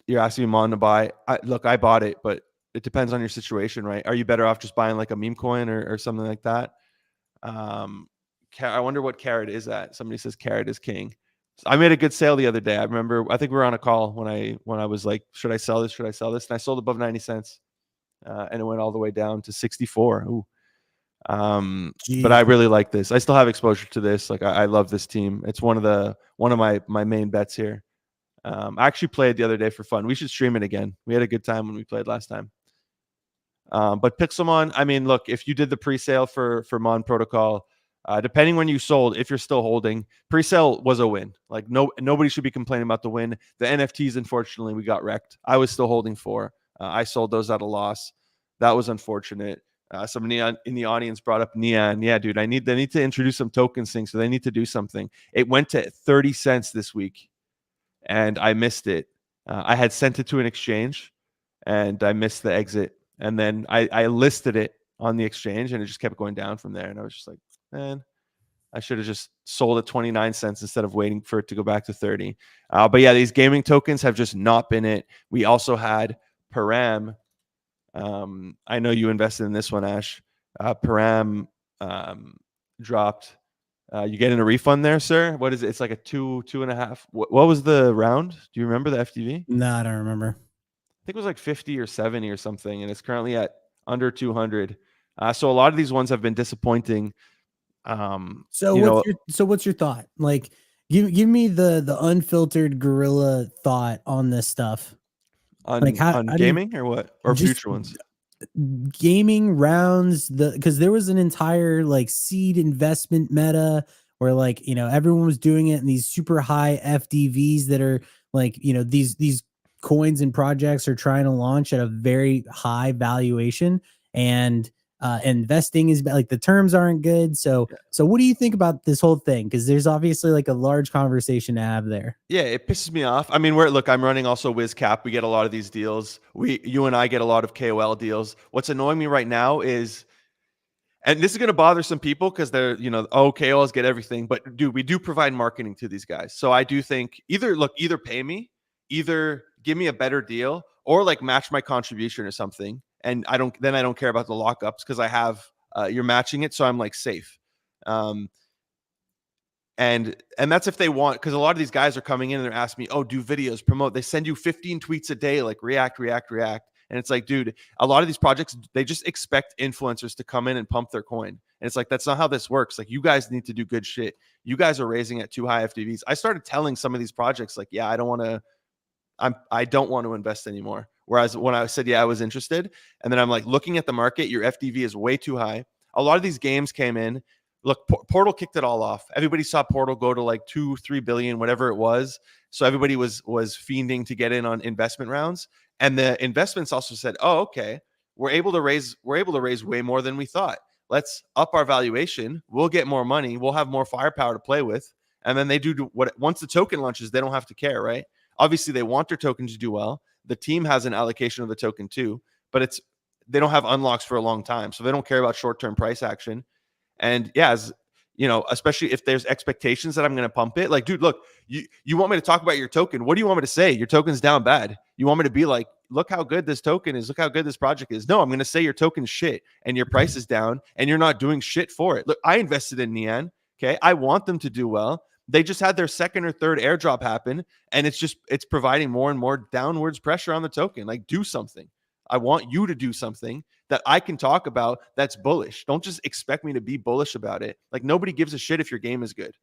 You're asking me on to buy. Look, I bought it, but it depends on your situation, right? Are you better off just buying like a meme coin or something like that? I wonder what Carrot is at. Somebody says Carrot is king. So I made a good sale the other day. I remember, I think we were on a call when I was like, should I sell this? Should I sell this? And I sold above 90 cents. And it went all the way down to 64. Ooh. But I really like this. I still have exposure to this. Like I love this team. It's one of my main bets here. I actually played the other day for fun. We should stream it again. We had a good time when we played last time. But Pixelmon, I mean, look, if you did the pre-sale for Mon Protocol, depending when you sold, if you're still holding, pre-sale was a win. Like nobody should be complaining about the win. The NFTs, unfortunately, we got wrecked. I was still holding 4. I sold those at a loss. That was unfortunate. Somebody in the audience brought up Neon. Yeah, dude, they need to introduce some token sync, so they need to do something. It went to 30 cents this week, and I missed it. I had sent it to an exchange, and I missed the exit. And then I listed it on the exchange, and it just kept going down from there. And I was just like, man, I should have just sold at 29 cents instead of waiting for it to go back to 30. But yeah, these gaming tokens have just not been it. We also had Param. I know you invested in this one, Ash. Param dropped. You getting a refund there, sir? What is it? It's like a 2.5. What was the round? Do you remember the FTV? No, I don't remember. I think it was like 50 or 70 or something, and it's currently at under 200. So a lot of these ones have been disappointing. So what's your thought? Like, give me the unfiltered guerrilla thought on this stuff. on Like how gaming or what, or just future ones? gaming rounds, because there was an entire like seed investment meta where like everyone was doing it in these super high FDVs that are like these coins and projects are trying to launch at a very high valuation, and investing is like the terms aren't good. So what do you think about this whole thing? Because there's obviously like a large conversation to have there. Yeah, it pisses me off. I mean, look, I'm running also WizCap. We get a lot of these deals. You and I get a lot of KOL deals. What's annoying me right now is, and this is going to bother some people because they're, KOLs get everything. But dude, we do provide marketing to these guys. So I do think either pay me, either give me a better deal, or like match my contribution or something. And I don't care about the lockups because I have, you're matching it. So I'm like safe. And that's if they want, because a lot of these guys are coming in and they're asking me, oh, do videos, promote. They send you 15 tweets a day, like react. And it's like, dude, a lot of these projects, they just expect influencers to come in and pump their coin. And it's like, that's not how this works. Like, you guys need to do good shit. You guys are raising at too high FTVs. I started telling some of these projects, like, yeah, I don't want to invest anymore. Whereas when I said, yeah, I was interested, and then I'm like, looking at the market, your FTV is way too high. A lot of these games came in. Look, Portal kicked it all off. Everybody saw Portal go to like 2-3 billion, whatever it was. So everybody was fiending to get in on investment rounds. And the investments also said, oh, okay, we're able to raise way more than we thought. Let's up our valuation. We'll get more money. We'll have more firepower to play with. And then they do what, once the token launches, they don't have to care, right? Obviously, they want their token to do well. The team has an allocation of the token too, but they don't have unlocks for a long time, so they don't care about short-term price action. And yeah, as you know, especially if there's expectations that I'm going to pump it. Like, dude, look, you want me to talk about your token? What do you want me to say? Your token's down bad. You want me to be like, look how good this token is. Look how good this project is. No, I'm going to say your token's shit and your price is down and you're not doing shit for it. Look, I invested in Nian. Okay, I want them to do well. They just had their second or third airdrop happen, and it's providing more and more downwards pressure on the token. Like, do something. I want you to do something that I can talk about that's bullish. Don't just expect me to be bullish about it. Like, nobody gives a shit if your game is good.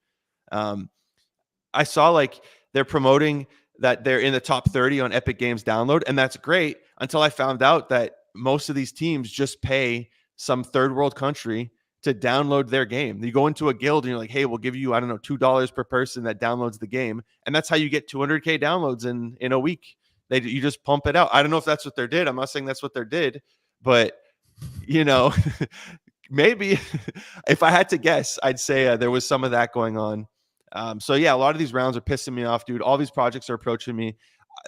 I saw like they're promoting that they're in the top 30 on Epic Games download, and that's great until I found out that most of these teams just pay some third world country to download their game. You go into a guild and you're like, hey, we'll give you, I don't know, $2 per person that downloads the game. And that's how you get 200K downloads in a week. You just pump it out. I don't know if that's what they did. I'm not saying that's what they did, but you know, maybe if I had to guess, I'd say there was some of that going on. So yeah, a lot of these rounds are pissing me off, dude. All these projects are approaching me.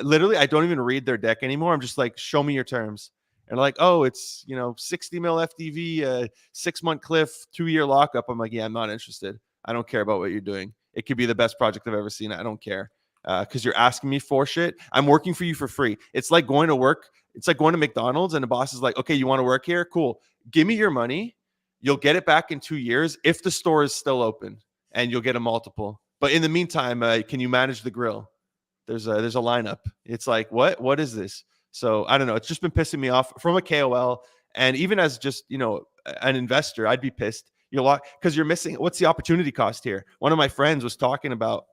Literally, I don't even read their deck anymore. I'm just like, show me your terms. And like, oh, it's, 60 mil FTV, 6-month cliff, 2-year lockup. I'm like, yeah, I'm not interested. I don't care about what you're doing. It could be the best project I've ever seen. I don't care. Because you're asking me for shit. I'm working for you for free. It's like going to work. It's like going to McDonald's and the boss is like, okay, you want to work here? Cool. Give me your money. You'll get it back in 2 years if the store is still open, and you'll get a multiple. But in the meantime, can you manage the grill? There's a lineup. It's like, what is this? So I don't know. It's just been pissing me off from a KOL, and even as just an investor, I'd be pissed. Because you're missing. What's the opportunity cost here? One of my friends was talking about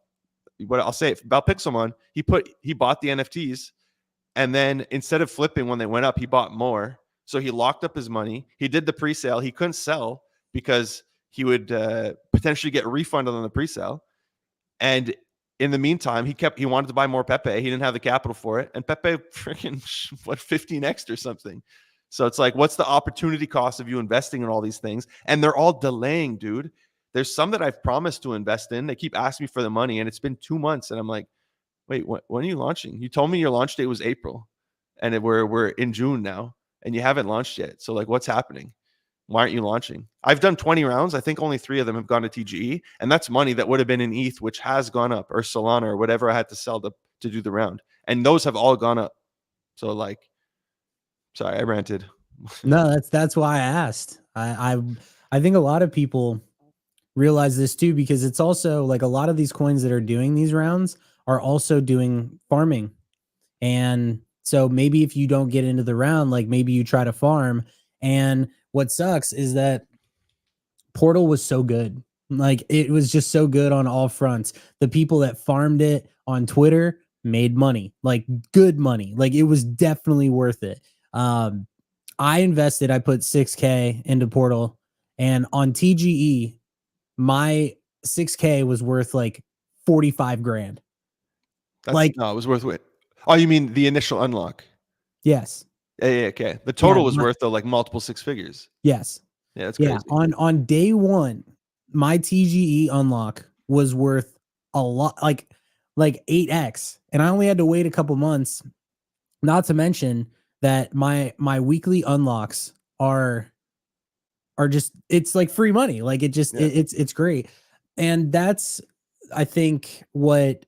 what I'll say about Pixelmon. He bought the NFTs, and then instead of flipping when they went up, he bought more. So he locked up his money. He did the pre-sale. He couldn't sell because he would potentially get refunded on the pre-sale. And in the meantime, he wanted to buy more Pepe. He didn't have the capital for it. And Pepe freaking 15x or something. So it's like, what's the opportunity cost of you investing in all these things? And they're all delaying, dude. There's some that I've promised to invest in. They keep asking me for the money, and it's been 2 months. And I'm like, wait, when are you launching? You told me your launch date was April, and we're in June now, and you haven't launched yet. So like, what's happening? Why aren't you launching? I've done 20 rounds. I think only 3 of them have gone to TGE, and that's money that would have been in ETH, which has gone up, or Solana, or whatever I had to sell to do the round, and those have all gone up. So like, sorry, I ranted. No, that's why I asked. I think a lot of people realize this too, because it's also like a lot of these coins that are doing these rounds are also doing farming. And so maybe if you don't get into the round, like maybe you try to farm. And what sucks is that Portal was so good. Like it was just so good on all fronts. The people that farmed it on Twitter made money, like good money. Like it was definitely worth it. I put 6K into Portal, and on TGE, my 6K was worth like 45 grand. No, it was worth it. Oh, you mean the initial unlock? Yes. Yeah, okay. The total was worth like multiple 6 figures. Yes. Yeah, that's crazy. On day one, my TGE unlock was worth a lot, like 8x, and I only had to wait a couple months. Not to mention that my weekly unlocks are just, it's like free money. Like it just it's great. And that's, I think, what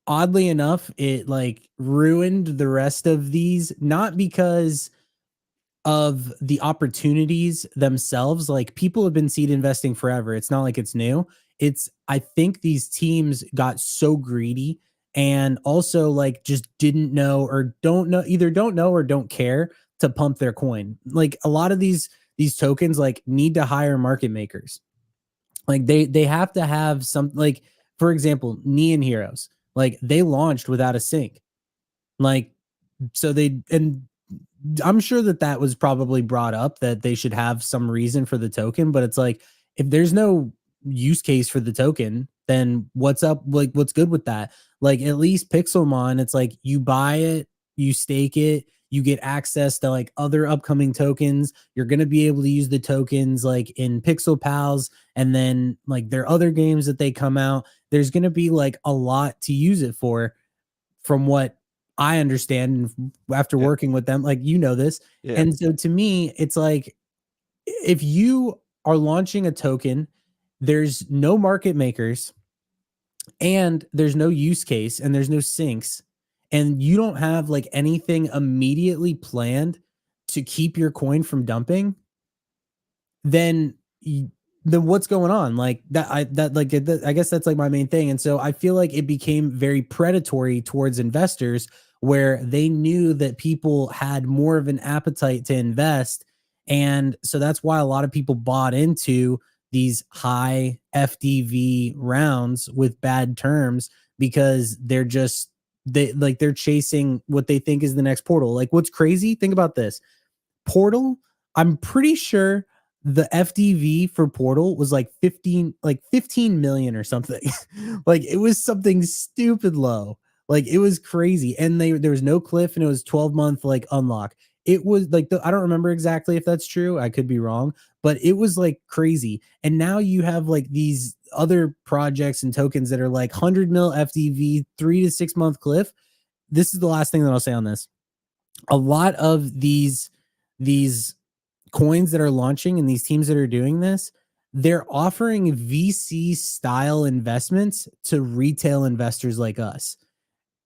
oddly enough it like ruined the rest of these, not because of the opportunities themselves. Like people have been seed investing forever. It's not like it's new. I think these teams got so greedy and also like just didn't know or don't know, either don't know or don't care to pump their coin. Like a lot of these tokens like need to hire market makers. Like they have to have some, like for example, Neon Heroes, like they launched without a sync. Like so they, and I'm sure that that was probably brought up that they should have some reason for the token, but it's like if there's no use case for the token, then what's up? Like what's good with that? Like at least Pixelmon, it's like you buy it, you stake it, you get access to like other upcoming tokens. You're gonna be able to use the tokens like in Pixel Pals, and then like there are other games that they come out. There's gonna be like a lot to use it for, from what I understand after Yeah. working with them, like you know this. Yeah. And so to me, it's like if you are launching a token, there's no market makers and there's no use case and there's no sinks, and you don't have like anything immediately planned to keep your coin from dumping, then then what's going on? Like that, I guess that's like my main thing. And so I feel like it became very predatory towards investors, where they knew that people had more of an appetite to invest, and so that's why a lot of people bought into these high FDV rounds with bad terms, because they're just, they're chasing what they think is the next portal. Like what's crazy, think about this. Portal, I'm pretty sure the FDV for Portal was like 15 million or something. Like it was something stupid low. Like it was crazy. And there was no cliff, and it was 12-month like unlock. It was like I don't remember exactly if that's true. I could be wrong, but it was like crazy. And now you have like these other projects and tokens that are like 100 mil FDV, 3 to 6 month cliff. This is the last thing that I'll say on this. A lot of these coins that are launching and these teams that are doing this, they're offering VC style investments to retail investors like us.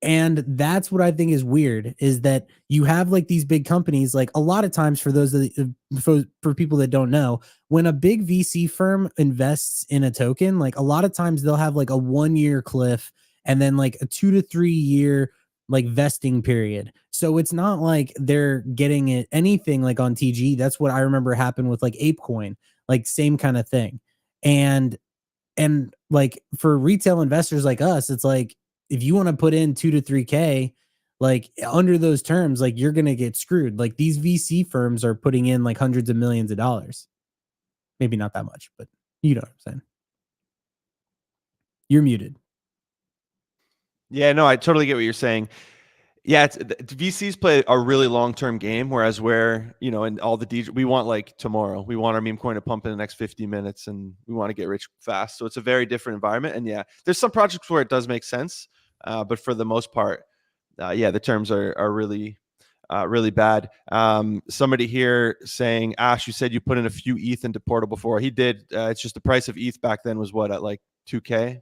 And that's what I think is weird, is that you have like these big companies, like a lot of times, for those that, for people that don't know, when a big VC firm invests in a token, like a lot of times they'll have like a 1 year cliff and then like a 2 to 3 year like vesting period. So it's not like they're getting it anything like on TG. That's what I remember happened with like ApeCoin, like same kind of thing. And like for retail investors like us, it's like if you want to put in 2 to 3K, like under those terms, like you're gonna get screwed. Like these VC firms are putting in like hundreds of millions of dollars. Maybe not that much, but you know what I'm saying. You're muted. Yeah, no, I totally get what you're saying. Yeah, VCs play a really long-term game, whereas where, and all the DJ, we want like tomorrow. We want our meme coin to pump in the next 50 minutes, and we want to get rich fast. So it's a very different environment. And yeah, there's some projects where it does make sense, but for the most part, yeah, the terms are really, really bad. Somebody here saying, Ash, you said you put in a few ETH into Portal before. He did. It's just the price of ETH back then was what, at like 2K?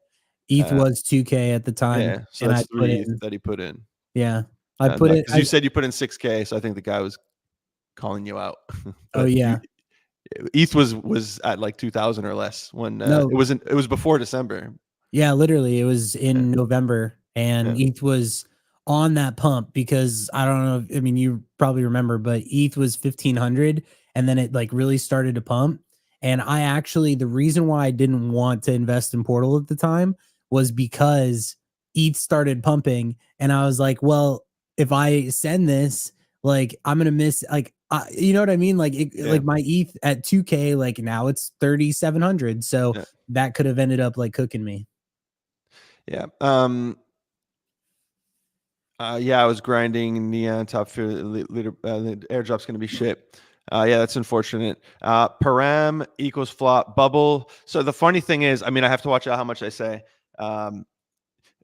ETH was 2K at the time, Yeah, so and I that's put 3 ETH in, that he put in. yeah, I And put it. because you said you put in 6K, so I think the guy was calling you out. Oh But yeah, ETH was at like 2,000 or less when no, it was before December. yeah, literally, it was Yeah, in November, and yeah, ETH was on that pump because I don't know. I mean, you probably remember, but ETH was 1,500, and then it like really started to pump. And I actually, the reason why I didn't want to invest in Portal at the time was because ETH started pumping, and I was like, well, if I send this, like I'm gonna miss, like you know what I mean? Like yeah, like my ETH at 2K, like now it's 3,700, so yeah, that could have ended up like cooking me. yeah. Yeah, I was grinding Neon top leader. The airdrop's gonna be shit. Yeah, that's unfortunate. Param equals flop bubble. So the funny thing is, I mean, I have to watch out how much I say. Um,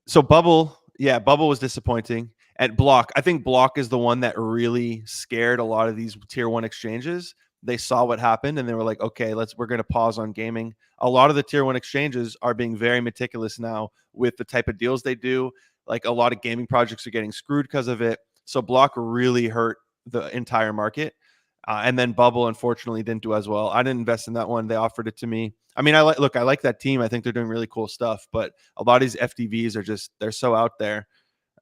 So Bubble, yeah, Bubble was disappointing. At Block, I think Block is the one that really scared a lot of these tier one exchanges. They saw what happened and they were like, okay, we're going to pause on gaming. A lot of the tier one exchanges are being very meticulous now with the type of deals they do. Like a lot of gaming projects are getting screwed because of it. So Block really hurt the entire market. And then Bubble, unfortunately, didn't do as well. I didn't invest in that one. They offered it to me. I mean, I like that team. I think they're doing really cool stuff, but a lot of these FDVs are they're so out there.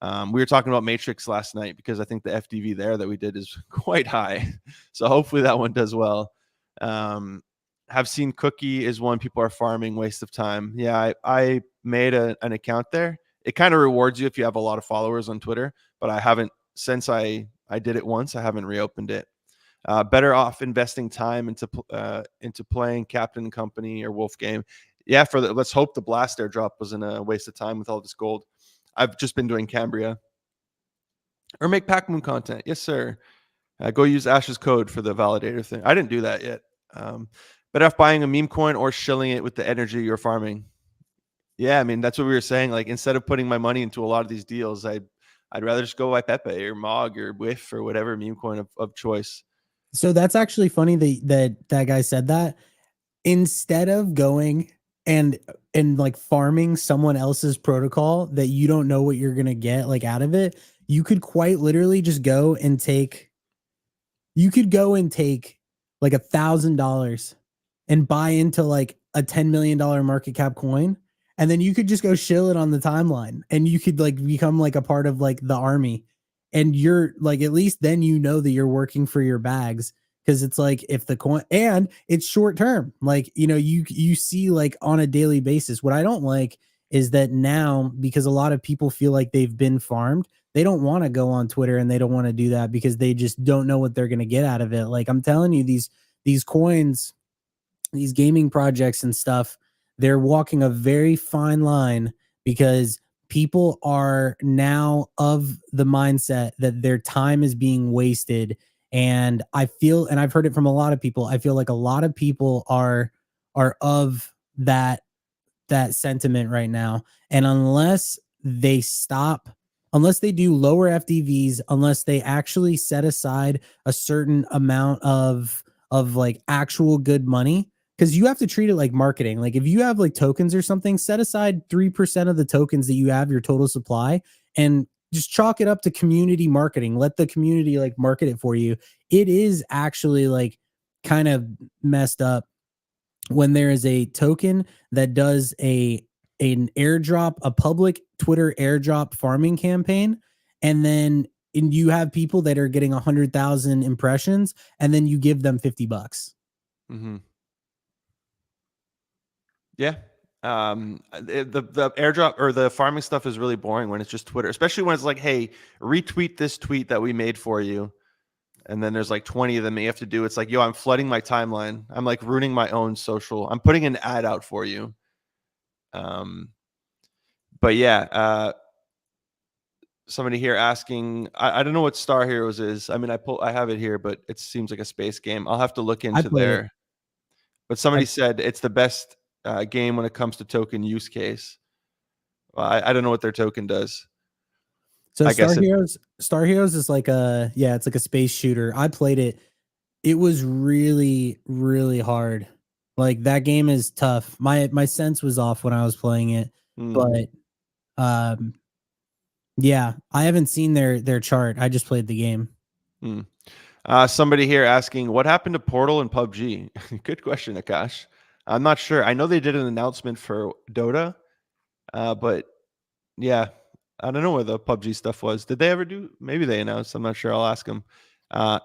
We were talking about Matrix last night because I think the FDV there that we did is quite high. So hopefully that one does well. Have seen Cookie is one people are farming, waste of time. Yeah, I made an account there. It kind of rewards you if you have a lot of followers on Twitter, but I haven't, since I did it once, I haven't reopened it. Better off investing time into playing Captain Company or Wolf Game. Yeah, let's hope the Blast airdrop wasn't a waste of time with all this gold. I've just been doing Cambria. Or make Pac Moon content. Yes, sir. Go use Ash's code for the validator thing. I didn't do that yet. Better off buying a meme coin or shilling it with the energy you're farming. Yeah, I mean, that's what we were saying. Like, instead of putting my money into a lot of these deals, I'd rather just go buy Pepe or Mog or Whiff or whatever meme coin of choice. So that's actually funny that guy said that. Instead of going and like farming someone else's protocol that you don't know what you're gonna get like out of it, you could quite literally just go and take like $1,000 and buy into like a $10 million market cap coin, and then you could just go shill it on the timeline, and you could like become like a part of like the army, and you're like, at least then you know that you're working for your bags. Because it's like, if the coin, and it's short term, like, you know, you see like on a daily basis. What I don't like is that now, because a lot of people feel like they've been farmed, they don't want to go on Twitter and they don't want to do that because they just don't know what they're going to get out of it. Like, I'm telling you, these coins, these gaming projects and stuff, they're walking a very fine line because people are now of the mindset that their time is being wasted. And I feel, and I've heard it from a lot of people, I feel like a lot of people are of that sentiment right now. And unless they stop, unless they do lower FDVs, unless they actually set aside a certain amount of like actual good money, because you have to treat it like marketing. Like, if you have like tokens or something, set aside 3% of the tokens that you have, your total supply, and just chalk it up to community marketing. Let the community like market it for you. It is actually like kind of messed up when there is a token that does an airdrop, a public Twitter airdrop farming campaign, and then you have people that are getting 100,000 impressions, and then you give them $50. Mm-hmm. Yeah. The airdrop or the farming stuff is really boring when it's just Twitter, especially when it's like, hey, retweet this tweet that we made for you. And then there's like 20 of them that you have to do. It's like, yo, I'm flooding my timeline. I'm like ruining my own social. I'm putting an ad out for you. But yeah, somebody here asking, I don't know what Star Heroes is. I mean, I have it here, but it seems like a space game. I'll have to look into there. But somebody said it's the best game when it comes to token use case. Well, I don't know what their token does. So Star Heroes is like it's like a space shooter. I played it. It was really, really hard. Like, that game is tough. My sense was off when I was playing it. But yeah, I haven't seen their chart. I just played the game. Somebody here asking, what happened to Portal and PUBG? Good question, Akash. I'm not sure. I know they did an announcement for Dota, but yeah, I don't know where the PUBG stuff was. Did they ever do? Maybe they announced. I'm not sure. I'll ask them.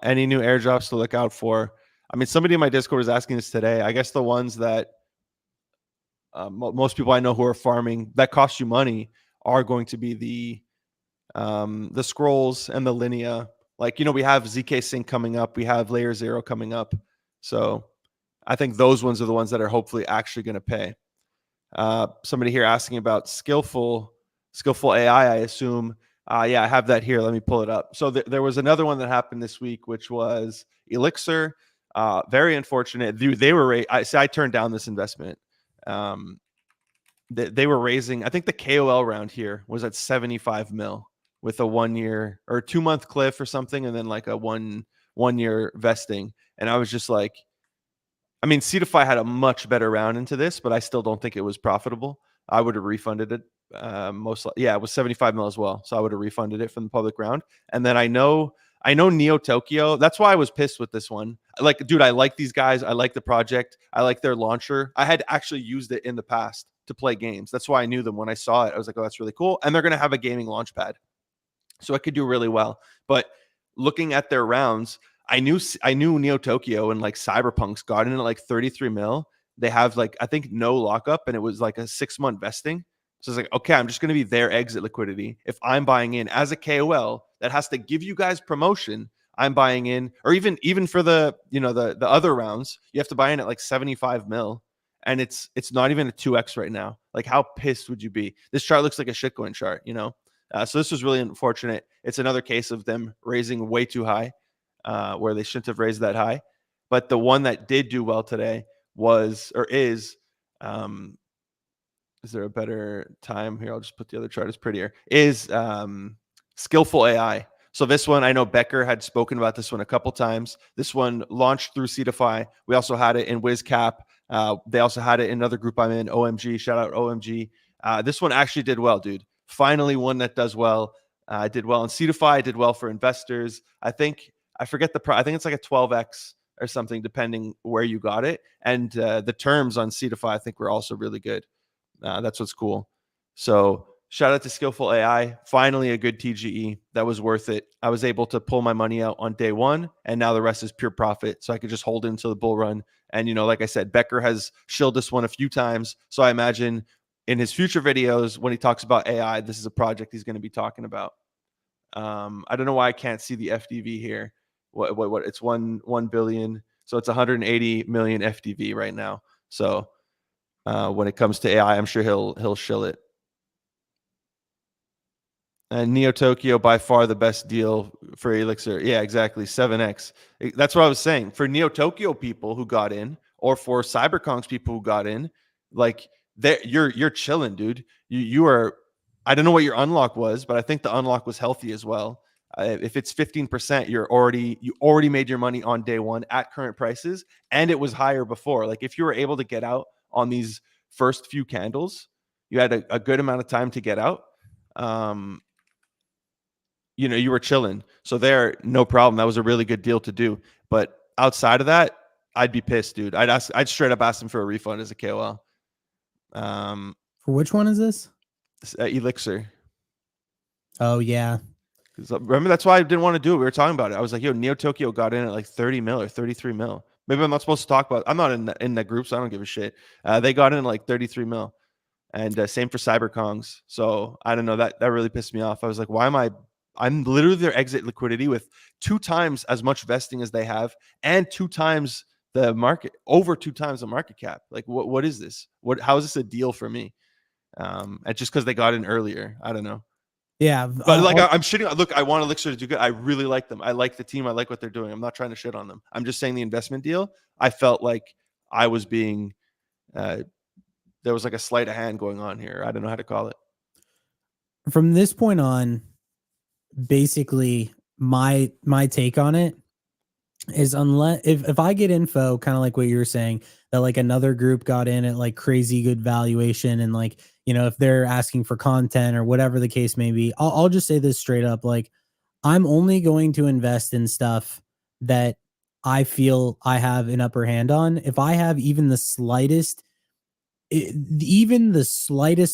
Any new airdrops to look out for? I mean, somebody in my Discord was asking this today. I guess the ones that most people I know who are farming that cost you money are going to be the scrolls and the linea. Like, you know, we have ZK Sync coming up. We have Layer 0 coming up. So I think those ones are the ones that are hopefully actually going to pay. Somebody here asking about skillful AI, I assume. Yeah, I have that here. Let me pull it up. So there was another one that happened this week, which was Elixir. Very unfortunate. They were I turned down this investment. They were raising, I think the KOL round here was at 75 mil with a 1 year or 2 month cliff or something, and then like a one year vesting. And I was just like, I mean, Cetify had a much better round into this, but I still don't think it was profitable. I would have refunded it. It was 75 mil as well. So I would have refunded it from the public round. And then I know Neo Tokyo. That's why I was pissed with this one. Like, dude, I like these guys. I like the project. I like their launcher. I had actually used it in the past to play games. That's why I knew them when I saw it. I was like, oh, that's really cool. And they're going to have a gaming launch pad. So it could do really well. But looking at their rounds, I knew Neo Tokyo and like Cyberpunks got in at like 33 mil. They have like, I think, no lockup, and it was like a 6-month vesting. So it's like, okay, I'm just going to be their exit liquidity. If I'm buying in as a KOL that has to give you guys promotion, I'm buying in, or even for the, the other rounds, you have to buy in at like 75 mil, and it's not even a 2x right now. Like, how pissed would you be? This chart looks like a shitcoin chart. So this was really unfortunate. It's another case of them raising way too high, where they shouldn't have raised that high. But the one that did do well today is there a better time here? I'll just put the other chart as prettier. Is Skillful AI. So this one, I know Becker had spoken about this one a couple times. This one launched through Cetify. We also had it in WizCap. They also had it in another group I'm in, OMG. Shout out OMG. This one actually did well, dude. Finally, one that does well. Did well in Cetify. Did well for investors. I forget the price. I think it's like a 12x or something, depending where you got it. And the terms on Cetify, I think, were also really good. That's what's cool. So shout out to Skillful AI. Finally, a good TGE that was worth it. I was able to pull my money out on day one, and now the rest is pure profit. So I could just hold it until the bull run. And, like I said, Becker has shilled this one a few times. So I imagine in his future videos, when he talks about AI, this is a project he's going to be talking about. I don't know why I can't see the FDV here. What it's 1 billion. So it's 180 million FDV right now. So when it comes to AI, I'm sure he'll shill it. And Neo Tokyo, by far the best deal for Elixir. Yeah, exactly. 7x. That's what I was saying. For Neo Tokyo people who got in, or for CyberConks people who got in, like, you're chilling, dude. You are. I don't know what your unlock was, but I think the unlock was healthy as well. If it's 15%, you already made your money on day one at current prices, and it was higher before. Like, if you were able to get out on these first few candles, you had a good amount of time to get out. You were chilling. So there, no problem. That was a really good deal to do. But outside of that, I'd be pissed, dude. I'd straight up ask them for a refund as a KOL. For which one is this? Elixir. Oh yeah. Remember, that's why I didn't want to do it. We were talking about it. I was like, yo, Neo Tokyo got in at like 30 mil or 33 mil. Maybe I'm not supposed to talk about. I'm not in that group, so I don't give a shit. They got in at like 33 mil, and same for CyberKongs. So I don't know, that really pissed me off. I was like, why am I'm literally their exit liquidity with 2 times as much vesting as they have, and 2 times the market, over 2 times the market cap. Like, what is this? How is this a deal for me? And just because they got in earlier, I don't know. Yeah. But like, I'm shitting. Look, I want Elixir to do good. I really like them. I like the team. I like what they're doing. I'm not trying to shit on them. I'm just saying the investment deal, I felt like I was being, there was like a sleight of hand going on here. I don't know how to call it. From this point on, basically my take on it is, unless if I get info, kind of like what you were saying, that like another group got in at like crazy good valuation, and like, if they're asking for content or whatever the case may be, I'll just say this straight up. Like, I'm only going to invest in stuff that I feel I have an upper hand on. If I have even the slightest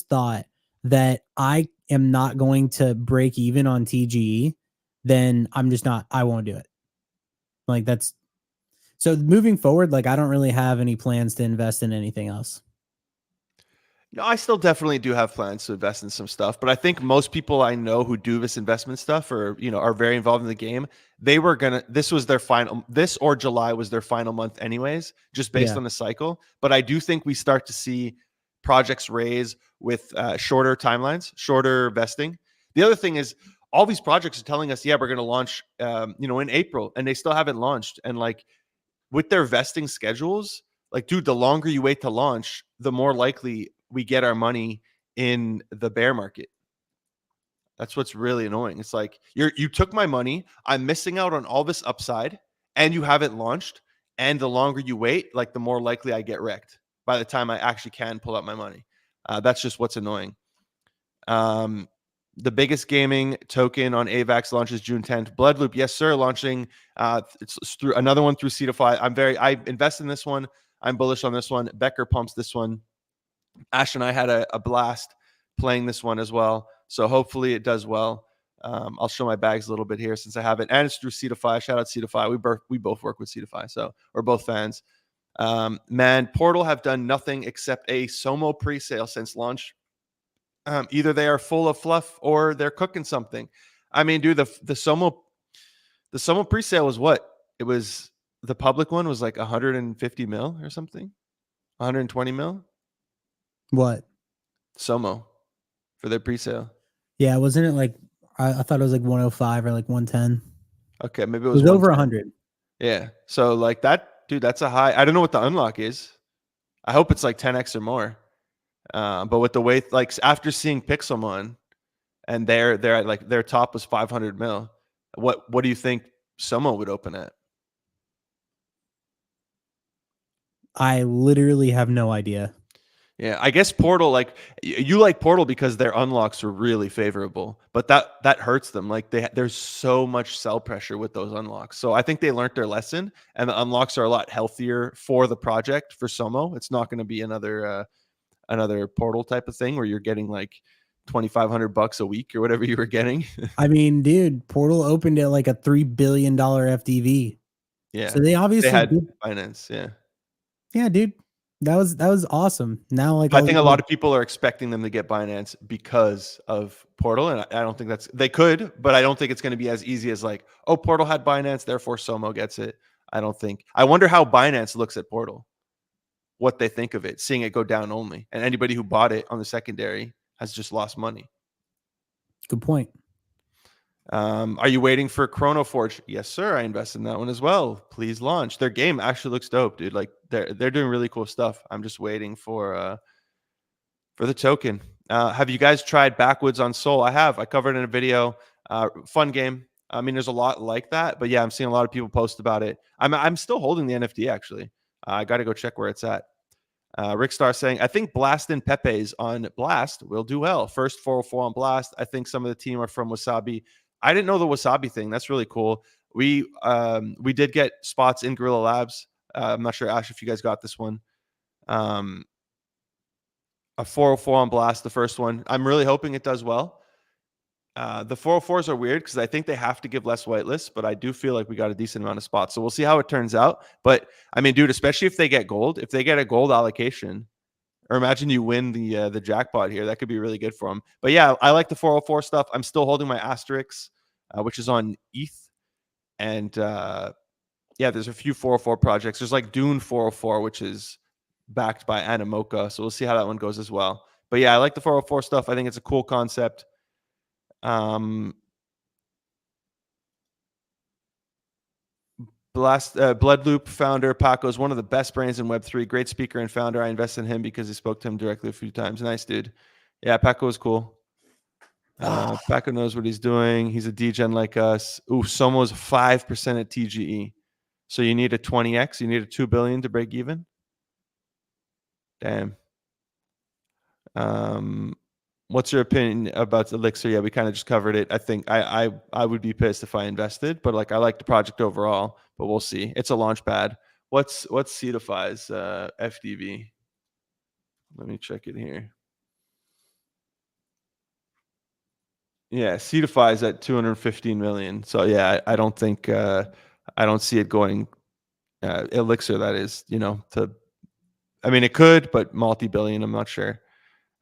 thought that I am not going to break even on TGE, then I won't do it. Like, that's so moving forward. Like, I don't really have any plans to invest in anything else. No, I still definitely do have plans to invest in some stuff, but I think most people I know who do this investment stuff, or are very involved in the game, this or July was their final month anyways, just based on the cycle. But I do think we start to see projects raise with shorter timelines, shorter vesting. The other thing is, all these projects are telling us, yeah, we're going to launch, in April, and they still haven't launched. And like, with their vesting schedules, like, dude, the longer you wait to launch, the more likely we get our money in the bear market. That's what's really annoying. It's like, you took my money, I'm missing out on all this upside, and you haven't launched. And the longer you wait, like, the more likely I get wrecked by the time I actually can pull out my money. That's just what's annoying. The biggest gaming token on AVAX launches June 10th. Bloodloop, yes, sir, launching. It's through another one through Cetify. I invest in this one. I'm bullish on this one. Becker pumps this one. Ash and I had a blast playing this one as well. So hopefully it does well. I'll show my bags a little bit here since I have it, and it's through Cetify. Shout out Cetify. We both work with Cetify, so we're both fans. Man, Portal have done nothing except a SOMO pre-sale since launch. Either they are full of fluff or they're cooking something. I mean, dude, the SOMO pre-sale was what? It was the public one was like 150 mil or something, 120 mil. What? SOMO for their pre-sale. Yeah, wasn't it like I thought it was like 105 or like 110. Okay, maybe it It was was over 110. 100. Yeah. So like that, dude, that's a high. I don't know what the unlock is. I hope it's like 10x or more. But with the way, like after seeing Pixelmon and they're at like their top was 500 mil. What do you think Somo would open at? I literally have no idea. Yeah, I guess Portal, like you like Portal because their unlocks are really favorable, but that hurts them. Like there's so much sell pressure with those unlocks. So I think they learned their lesson, and the unlocks are a lot healthier for the project for Somo. It's not going to be another Portal type of thing where you're getting like $2,500 a week or whatever you were getting. I mean, dude, Portal opened at like a $3 billion FDV. Yeah, So they they obviously had did. finance. Yeah. Yeah, dude. That was awesome. Now, like, I think a lot of people are expecting them to get Binance because of Portal, and I don't think they could, but I don't think it's going to be as easy as like, oh, Portal had Binance, therefore Somo gets it. I don't think. I wonder how Binance looks at Portal, what they think of it, seeing it go down only, and anybody who bought it on the secondary has just lost money. Good point. Are you waiting for Chrono Forge? Yes, sir. I invested in that one as well. Please launch. Their game actually looks dope, dude. Like they're doing really cool stuff. I'm just waiting for the token. Have you guys tried Backwoods on Sol? I have. I covered it in a video. Fun game. I mean, there's a lot like that, but yeah, I'm seeing a lot of people post about it. I'm still holding the NFT actually. I got to go check where it's at. Rick Star saying, I think Blast and Pepe's on Blast will do well. First 404 on Blast. I think some of the team are from Wasabi. I didn't know the Wasabi thing. That's really cool. We did get spots in Gorilla Labs. I'm not sure, Ash, if you guys got this one. A 404 on Blast, the first one. I'm really hoping it does well. The 404s are weird because I think they have to give less whitelists, but I do feel like we got a decent amount of spots. So we'll see how it turns out. But I mean, dude, especially if they get gold, if they get a gold allocation, or imagine you win the jackpot here, that could be really good for them. But yeah, I like the 404 stuff. I'm still holding my Asterix, which is on ETH. And yeah, there's a few 404 projects. There's like Dune 404, which is backed by Animoca. So we'll see how that one goes as well. But yeah, I like the 404 stuff. I think it's a cool concept. Bloodloop founder Paco is one of the best brains in Web3. Great speaker and founder. I invested in him because he spoke to him directly a few times. Nice dude. Yeah, Paco is cool. Paco knows what he's doing. He's a degen like us. Ooh, Somo's 5% at TGE. So you need a 20x. You need a 2 billion to break even. Damn. What's your opinion about Elixir? Yeah, we kind of just covered it. I think I would be pissed if I invested, but like I like the project overall, but we'll see. It's a launch pad. What's Cetify's FDV? Let me check it here. Yeah, Cetify's at 215 million. So yeah, I don't think I don't see it going Elixir, that is, I mean it could, but multi-billion, I'm not sure.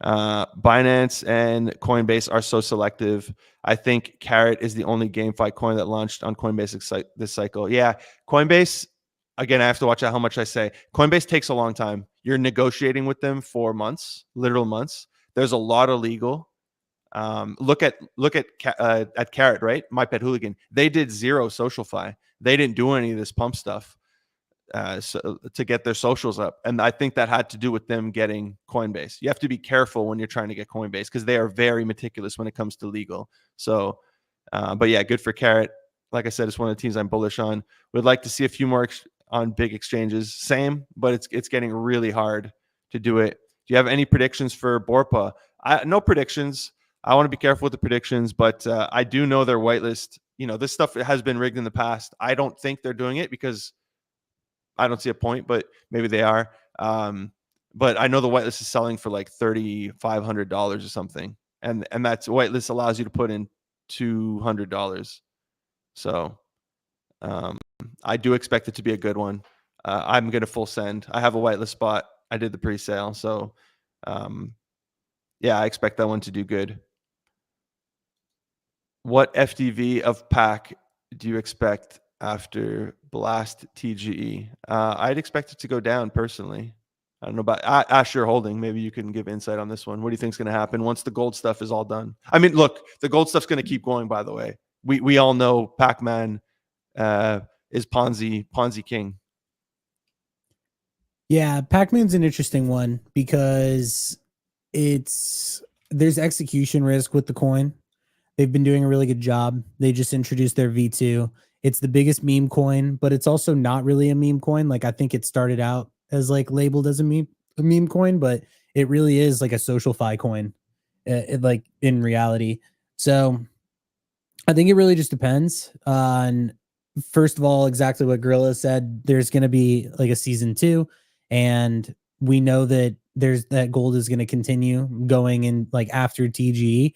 Binance and Coinbase are so selective. I think Carrot is the only GameFi coin that launched on Coinbase this cycle. Yeah, Coinbase, again, I have to watch out how much I say. Coinbase takes a long time. You're negotiating with them for months, literal months. There's a lot of legal. Look at Carrot, right? My Pet Hooligan. They did zero SocialFi. They didn't do any of this pump stuff. So to get their socials up. And I think that had to do with them getting Coinbase. You have to be careful when you're trying to get Coinbase because they are very meticulous when it comes to legal. So, but yeah, good for Carrot. Like I said, it's one of the teams I'm bullish on. Would like to see a few more on big exchanges. Same, but it's getting really hard to do it. Do you have any predictions for Borpa? No predictions. I want to be careful with the predictions, but I do know their whitelist. This stuff has been rigged in the past. I don't think they're doing it because I don't see a point, but maybe they are. But I know the whitelist is selling for like $3,500 or something, and that's whitelist allows you to put in $200. So I do expect it to be a good one. I'm going to full send. I have a whitelist spot. I did the pre-sale. So yeah, I expect that one to do good. What FDV of pack do you expect after Blast TGE? I'd expect it to go down personally. I don't know about Asher Holding. Maybe you can give insight on this one. What do you think is going to happen once the gold stuff is all done? I mean, look, the gold stuff's going to keep going, by the way. We all know Pac-Man is Ponzi king. Yeah, Pac-Man's an interesting one because there's execution risk with the coin. They've been doing a really good job. They just introduced their V2. It's the biggest meme coin, but it's also not really a meme coin. Like, I think it started out as like labeled as a meme coin, but it really is like a social fi coin, like in reality. So I think it really just depends on, first of all, exactly what Gorilla said. There's going to be like a season 2, and we know that that gold is going to continue going in like after TGE.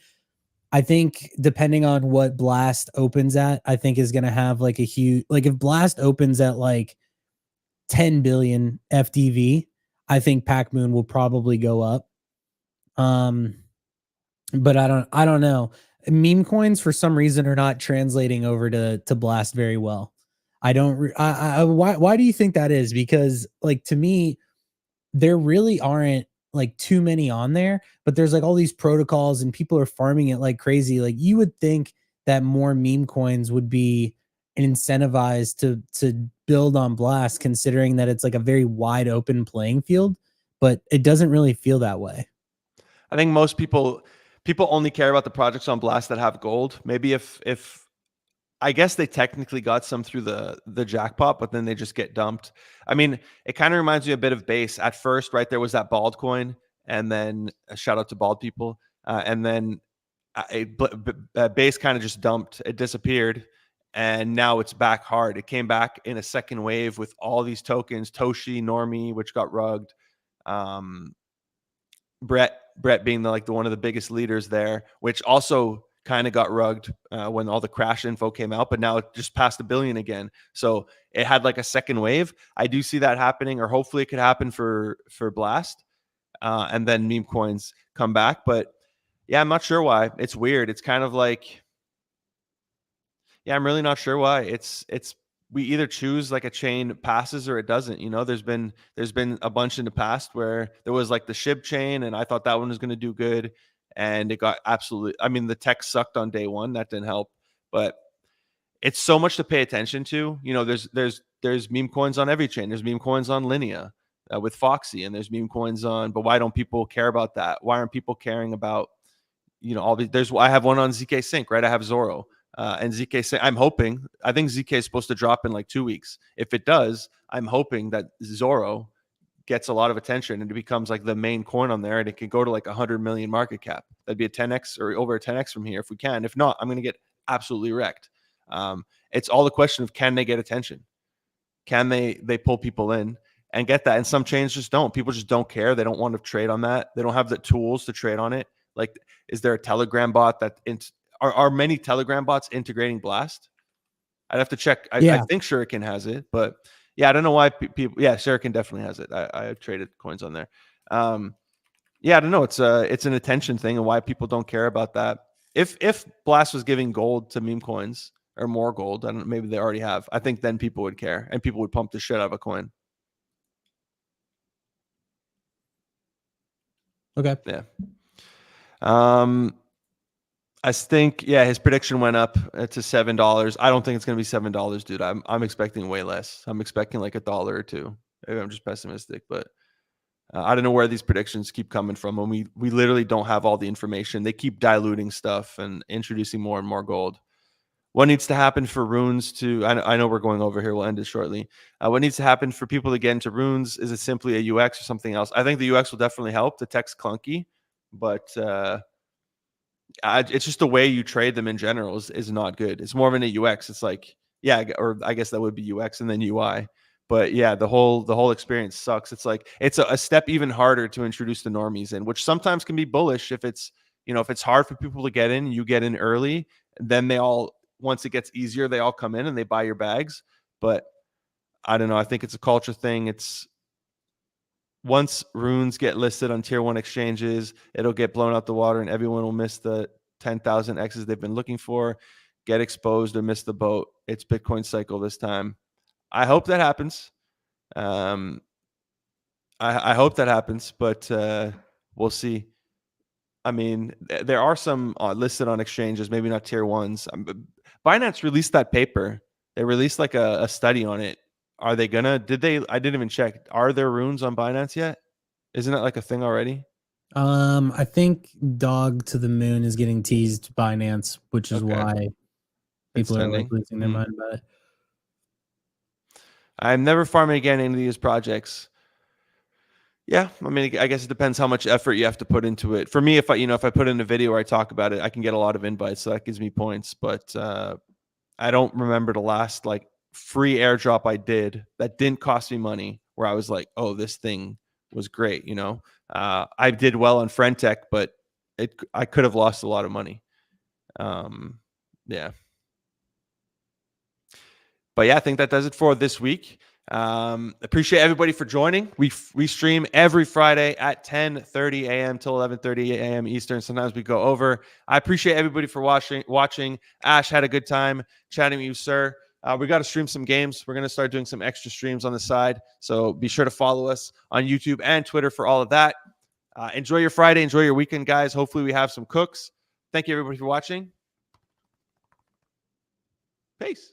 I think depending on what Blast opens at, I think is going to have like a huge, like if Blast opens at like 10 billion FDV, I think Pac Moon will probably go up. But I don't know. Meme coins for some reason are not translating over to Blast very well. I don't, why do you think that is? Because like, to me, there really aren't like too many on there, but there's like all these protocols and people are farming it like crazy. Like, you would think that more meme coins would be incentivized to build on Blast, considering that it's like a very wide open playing field, but it doesn't really feel that way. I think most people only care about the projects on Blast that have gold. Maybe if I guess they technically got some through the jackpot, but then they just get dumped. I mean, it kind of reminds me a bit of Base. At first, right, there was that bald coin, and then shout out to bald people, and then Base kind of just dumped. It disappeared, and now it's back hard. It came back in a second wave with all these tokens, Toshi, Normie, which got rugged. Brett being the one of the biggest leaders there, which also kind of got rugged when all the crash info came out, but now it just passed 1 billion again. So it had like a second wave. I do see that happening, or hopefully it could happen for Blast, and then meme coins come back. But yeah, I'm not sure why. It's weird. It's kind of like, yeah, I'm really not sure why. It's we either choose like a chain passes or it doesn't. You know, there's been a bunch in the past where there was like the SHIB chain, and I thought that one was going to do good, and it got absolutely, I mean, the tech sucked on day one. That didn't help, but it's so much to pay attention to. You know, there's meme coins on every chain. There's meme coins on Linea with Foxy, and there's meme coins on, but why don't people care about that? Why aren't people caring about, you know, all these? I have one on ZK Sync, right? I have Zoro. And ZK Sync, I think ZK is supposed to drop in like 2 weeks. If it does, I'm hoping that Zoro gets a lot of attention and it becomes like the main coin on there, and it can go to like 100 million market cap. That'd be a 10x or over a 10x from here if we can. If not, I'm going to get absolutely wrecked. It's all the question of, can they get attention? Can they pull people in and get that? And some chains just don't. People just don't care. They don't want to trade on that. They don't have the tools to trade on it. Like, is there a Telegram bot that are many Telegram bots integrating Blast? I'd have to check. I think Shuriken has it, but yeah, I don't know why people. Yeah, Shuriken definitely has it. I have traded coins on there. Yeah, I don't know. It's an attention thing, and why people don't care about that. If Blast was giving gold to meme coins, or more gold, I don't know, maybe they already have, I think then people would care and people would pump the shit out of a coin. Okay. Yeah. I think, yeah, his prediction went up to $7. I don't think it's going to be $7, dude. I'm expecting way less. I'm expecting like $1 or $2. Maybe I'm just pessimistic, but I don't know where these predictions keep coming from. And we literally don't have all the information. They keep diluting stuff and introducing more and more gold. What needs to happen for runes to, I know we're going over here, we'll end it shortly. What needs to happen for people to get into runes? Is it simply a UX or something else? I think the UX will definitely help. The tech's clunky, but it's just the way you trade them in general is not good. It's more of an UX. It's like, yeah, or I guess that would be UX and then UI. But yeah, the whole experience sucks. It's like, it's a step even harder to introduce the normies in, which sometimes can be bullish if it's, you know, if it's hard for people to get in, you get in early, Then once it gets easier, they all come in and they buy your bags. But I don't know. I think it's a culture thing. It's once runes get listed on tier 1 exchanges, it'll get blown out the water and everyone will miss the 10,000 X's they've been looking for, get exposed or miss the boat. It's Bitcoin cycle this time. I hope that happens. I hope that happens, but we'll see. I mean, there are some listed on exchanges, maybe not tier 1s. Binance released that paper. They released like a study on it. Are they gonna? I didn't even check. Are there runes on Binance yet? Isn't that like a thing already? I think Dog to the Moon is getting teased Binance, which is why people are like losing their mind about it. I'm never farming again any of these projects. Yeah, I mean, I guess it depends how much effort you have to put into it. For me, if I put in a video where I talk about it, I can get a lot of invites, so that gives me points. But I don't remember the last like free airdrop I did that didn't cost me money, where I was like, oh, this thing was great. I did well on Friend Tech, but I could have lost a lot of money. Yeah. But yeah, I think that does it for this week. Appreciate everybody for joining. We stream every Friday at 10:30 a.m. till 11:30 a.m. Eastern. Sometimes we go over. I appreciate everybody for watching. Ash, had a good time chatting with you, sir. We got to stream some games. We're going to start doing some extra streams on the side. So be sure to follow us on YouTube and Twitter for all of that. Enjoy your Friday. Enjoy your weekend, guys. Hopefully we have some cooks. Thank you, everybody, for watching. Peace.